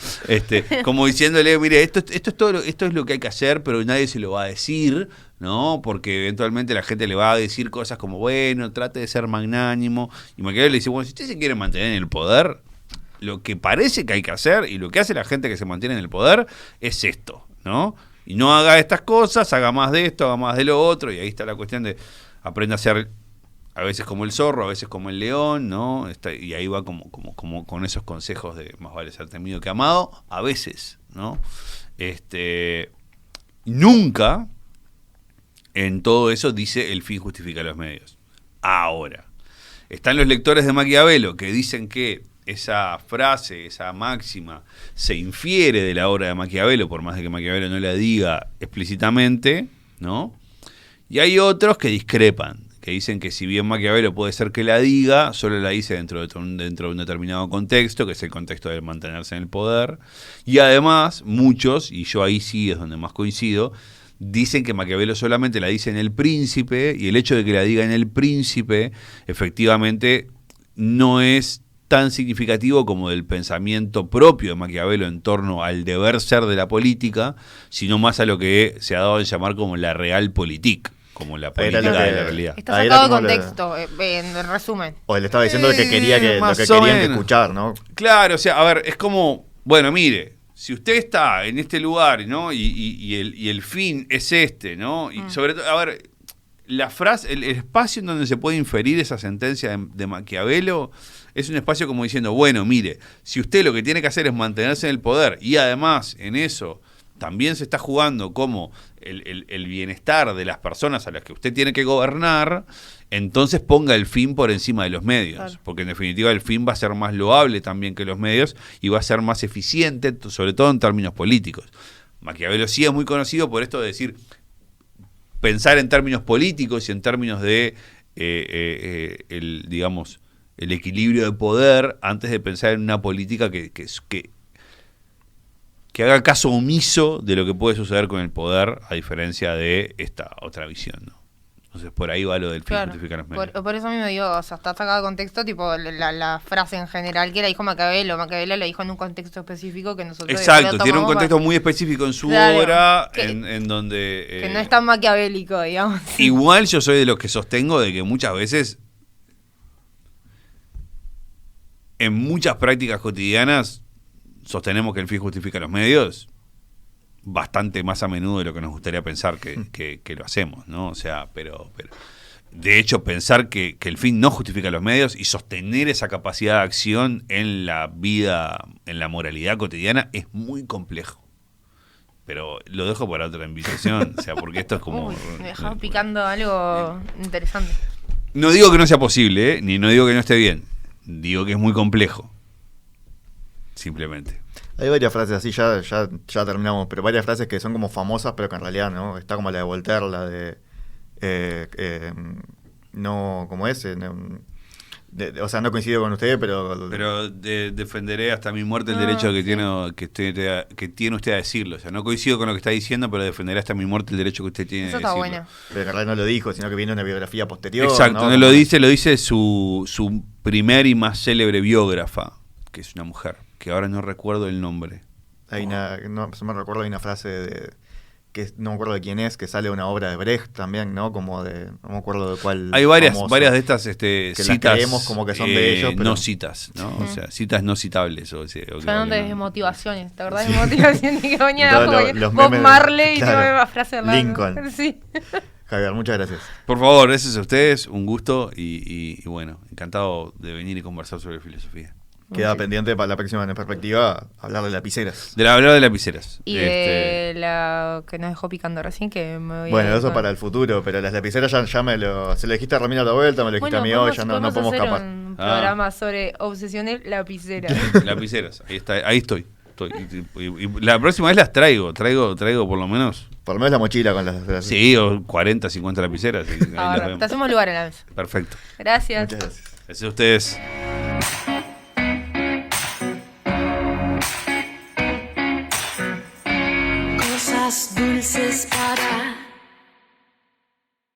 Como diciéndole, mire, esto es todo, esto es lo que hay que hacer, pero nadie se lo va a decir, ¿no? Porque eventualmente la gente le va a decir cosas como, bueno, trate de ser magnánimo. Y Maquiavelo le dice, bueno, si usted se quiere mantener en el poder, lo que parece que hay que hacer y lo que hace la gente que se mantiene en el poder es esto, ¿no? Y no haga estas cosas, haga más de esto, haga más de lo otro, y ahí está la cuestión de aprenda a ser a veces como el zorro, a veces como el león, ¿no? Y ahí va como con esos consejos de más vale ser temido que amado, a veces, ¿no? Nunca en todo eso dice el fin justifica los medios. Ahora, están los lectores de Maquiavelo que dicen que esa frase, esa máxima, se infiere de la obra de Maquiavelo, por más de que Maquiavelo no la diga explícitamente, ¿no? Y hay otros que discrepan, que dicen que si bien Maquiavelo puede ser que la diga, solo la dice dentro de un determinado contexto, que es el contexto de mantenerse en el poder. Y además, muchos, y yo ahí sí es donde más coincido, dicen que Maquiavelo solamente la dice en El Príncipe, y el hecho de que la diga en El Príncipe, efectivamente, no es tan significativo como del pensamiento propio de Maquiavelo en torno al deber ser de la política, sino más a lo que se ha dado a llamar como la realpolitik, como la política de la realidad. Está Ahí sacado de era como contexto, en resumen. O él estaba diciendo lo que quería lo más que o querían que menos. escuchar, ¿no? Claro, o sea, a ver, es como, bueno, mire, si usted está en este lugar, ¿no? Y el fin es este, ¿no? Y sobre todo, a ver, la frase, el espacio en donde se puede inferir esa sentencia de Maquiavelo es un espacio como diciendo, bueno, mire, si usted lo que tiene que hacer es mantenerse en el poder y además en eso también se está jugando como el bienestar de las personas a las que usted tiene que gobernar, entonces ponga el fin por encima de los medios, claro. Porque en definitiva el fin va a ser más loable también que los medios y va a ser más eficiente, sobre todo en términos políticos. Maquiavelo sí es muy conocido por esto de decir, pensar en términos políticos y en términos de, digamos, el equilibrio de poder antes de pensar en una política que haga caso omiso de lo que puede suceder con el poder, a diferencia de esta otra visión, ¿no? Entonces por ahí va lo del fin justificar los medios. Por eso mismo digo, o sea, está sacado de contexto, tipo la frase en general que la dijo Maquiavelo la dijo en un contexto específico que nosotros... Exacto, tiene un contexto muy específico en su obra, en donde... que no es tan maquiavélico, digamos. Igual yo soy de los que sostengo de que muchas veces, en muchas prácticas cotidianas, sostenemos que el fin justifica los medios bastante más a menudo de lo que nos gustaría pensar que lo hacemos, ¿no? O sea, pero de hecho pensar que el fin no justifica los medios y sostener esa capacidad de acción en la vida, en la moralidad cotidiana es muy complejo. Pero lo dejo para otra invitación, o sea, porque esto es como... me dejaba picando algo interesante. No digo que no sea posible, ni no digo que no esté bien, digo que es muy complejo. Simplemente. Hay varias frases así, ya terminamos, pero varias frases que son como famosas, pero que en realidad no. Está como la de Voltaire, la de no, como ese, o sea, no coincido con usted, pero defenderé hasta mi muerte el derecho que tiene usted a decirlo. O sea, no coincido con lo que está diciendo, pero defenderé hasta mi muerte el derecho que usted tiene a decirlo. Eso está bueno. Pero en realidad no lo dijo, sino que viene una biografía posterior. Exacto, no lo dice su primer y más célebre biógrafa, que es una mujer, que ahora no recuerdo el nombre. Hay no me recuerdo, hay una frase que no me acuerdo de quién es, que sale una obra de Brecht también, ¿no? Como de, no me acuerdo de cuál. Hay varias famoso, de estas que las citas. creemos como que son de ellos, pero no citas, ¿no? O sea, citas no citables. O sea, Son de motivaciones, ¿te acordás de motivación? Que venía Todos abajo, los Bob memes de- Marley y claro, te va a frase al lado. Lincoln. Sí. Javier, muchas gracias. Por favor, gracias a ustedes, un gusto y bueno, encantado de venir y conversar sobre filosofía. Queda pendiente para la próxima En Perspectiva hablar de lapiceras. Hablar de lapiceras. Y de la que nos dejó picando recién, que me voy Bueno, a ir eso con- para el futuro, pero las lapiceras ya se lo dijiste a Romina otra vuelta, me lo dijiste a mí hoy, ya no podemos hacer escapar. un programa sobre obsesiones lapiceras. Lapiceras, ahí estoy. Y la próxima vez las traigo por lo menos. Por lo menos la mochila con las Sí, o 40, 50 lapiceras. Y ahí las Ahora, vemos. te hacemos lugar en la mesa. Perfecto. Gracias. Muchas gracias. Gracias a ustedes. Cosas dulces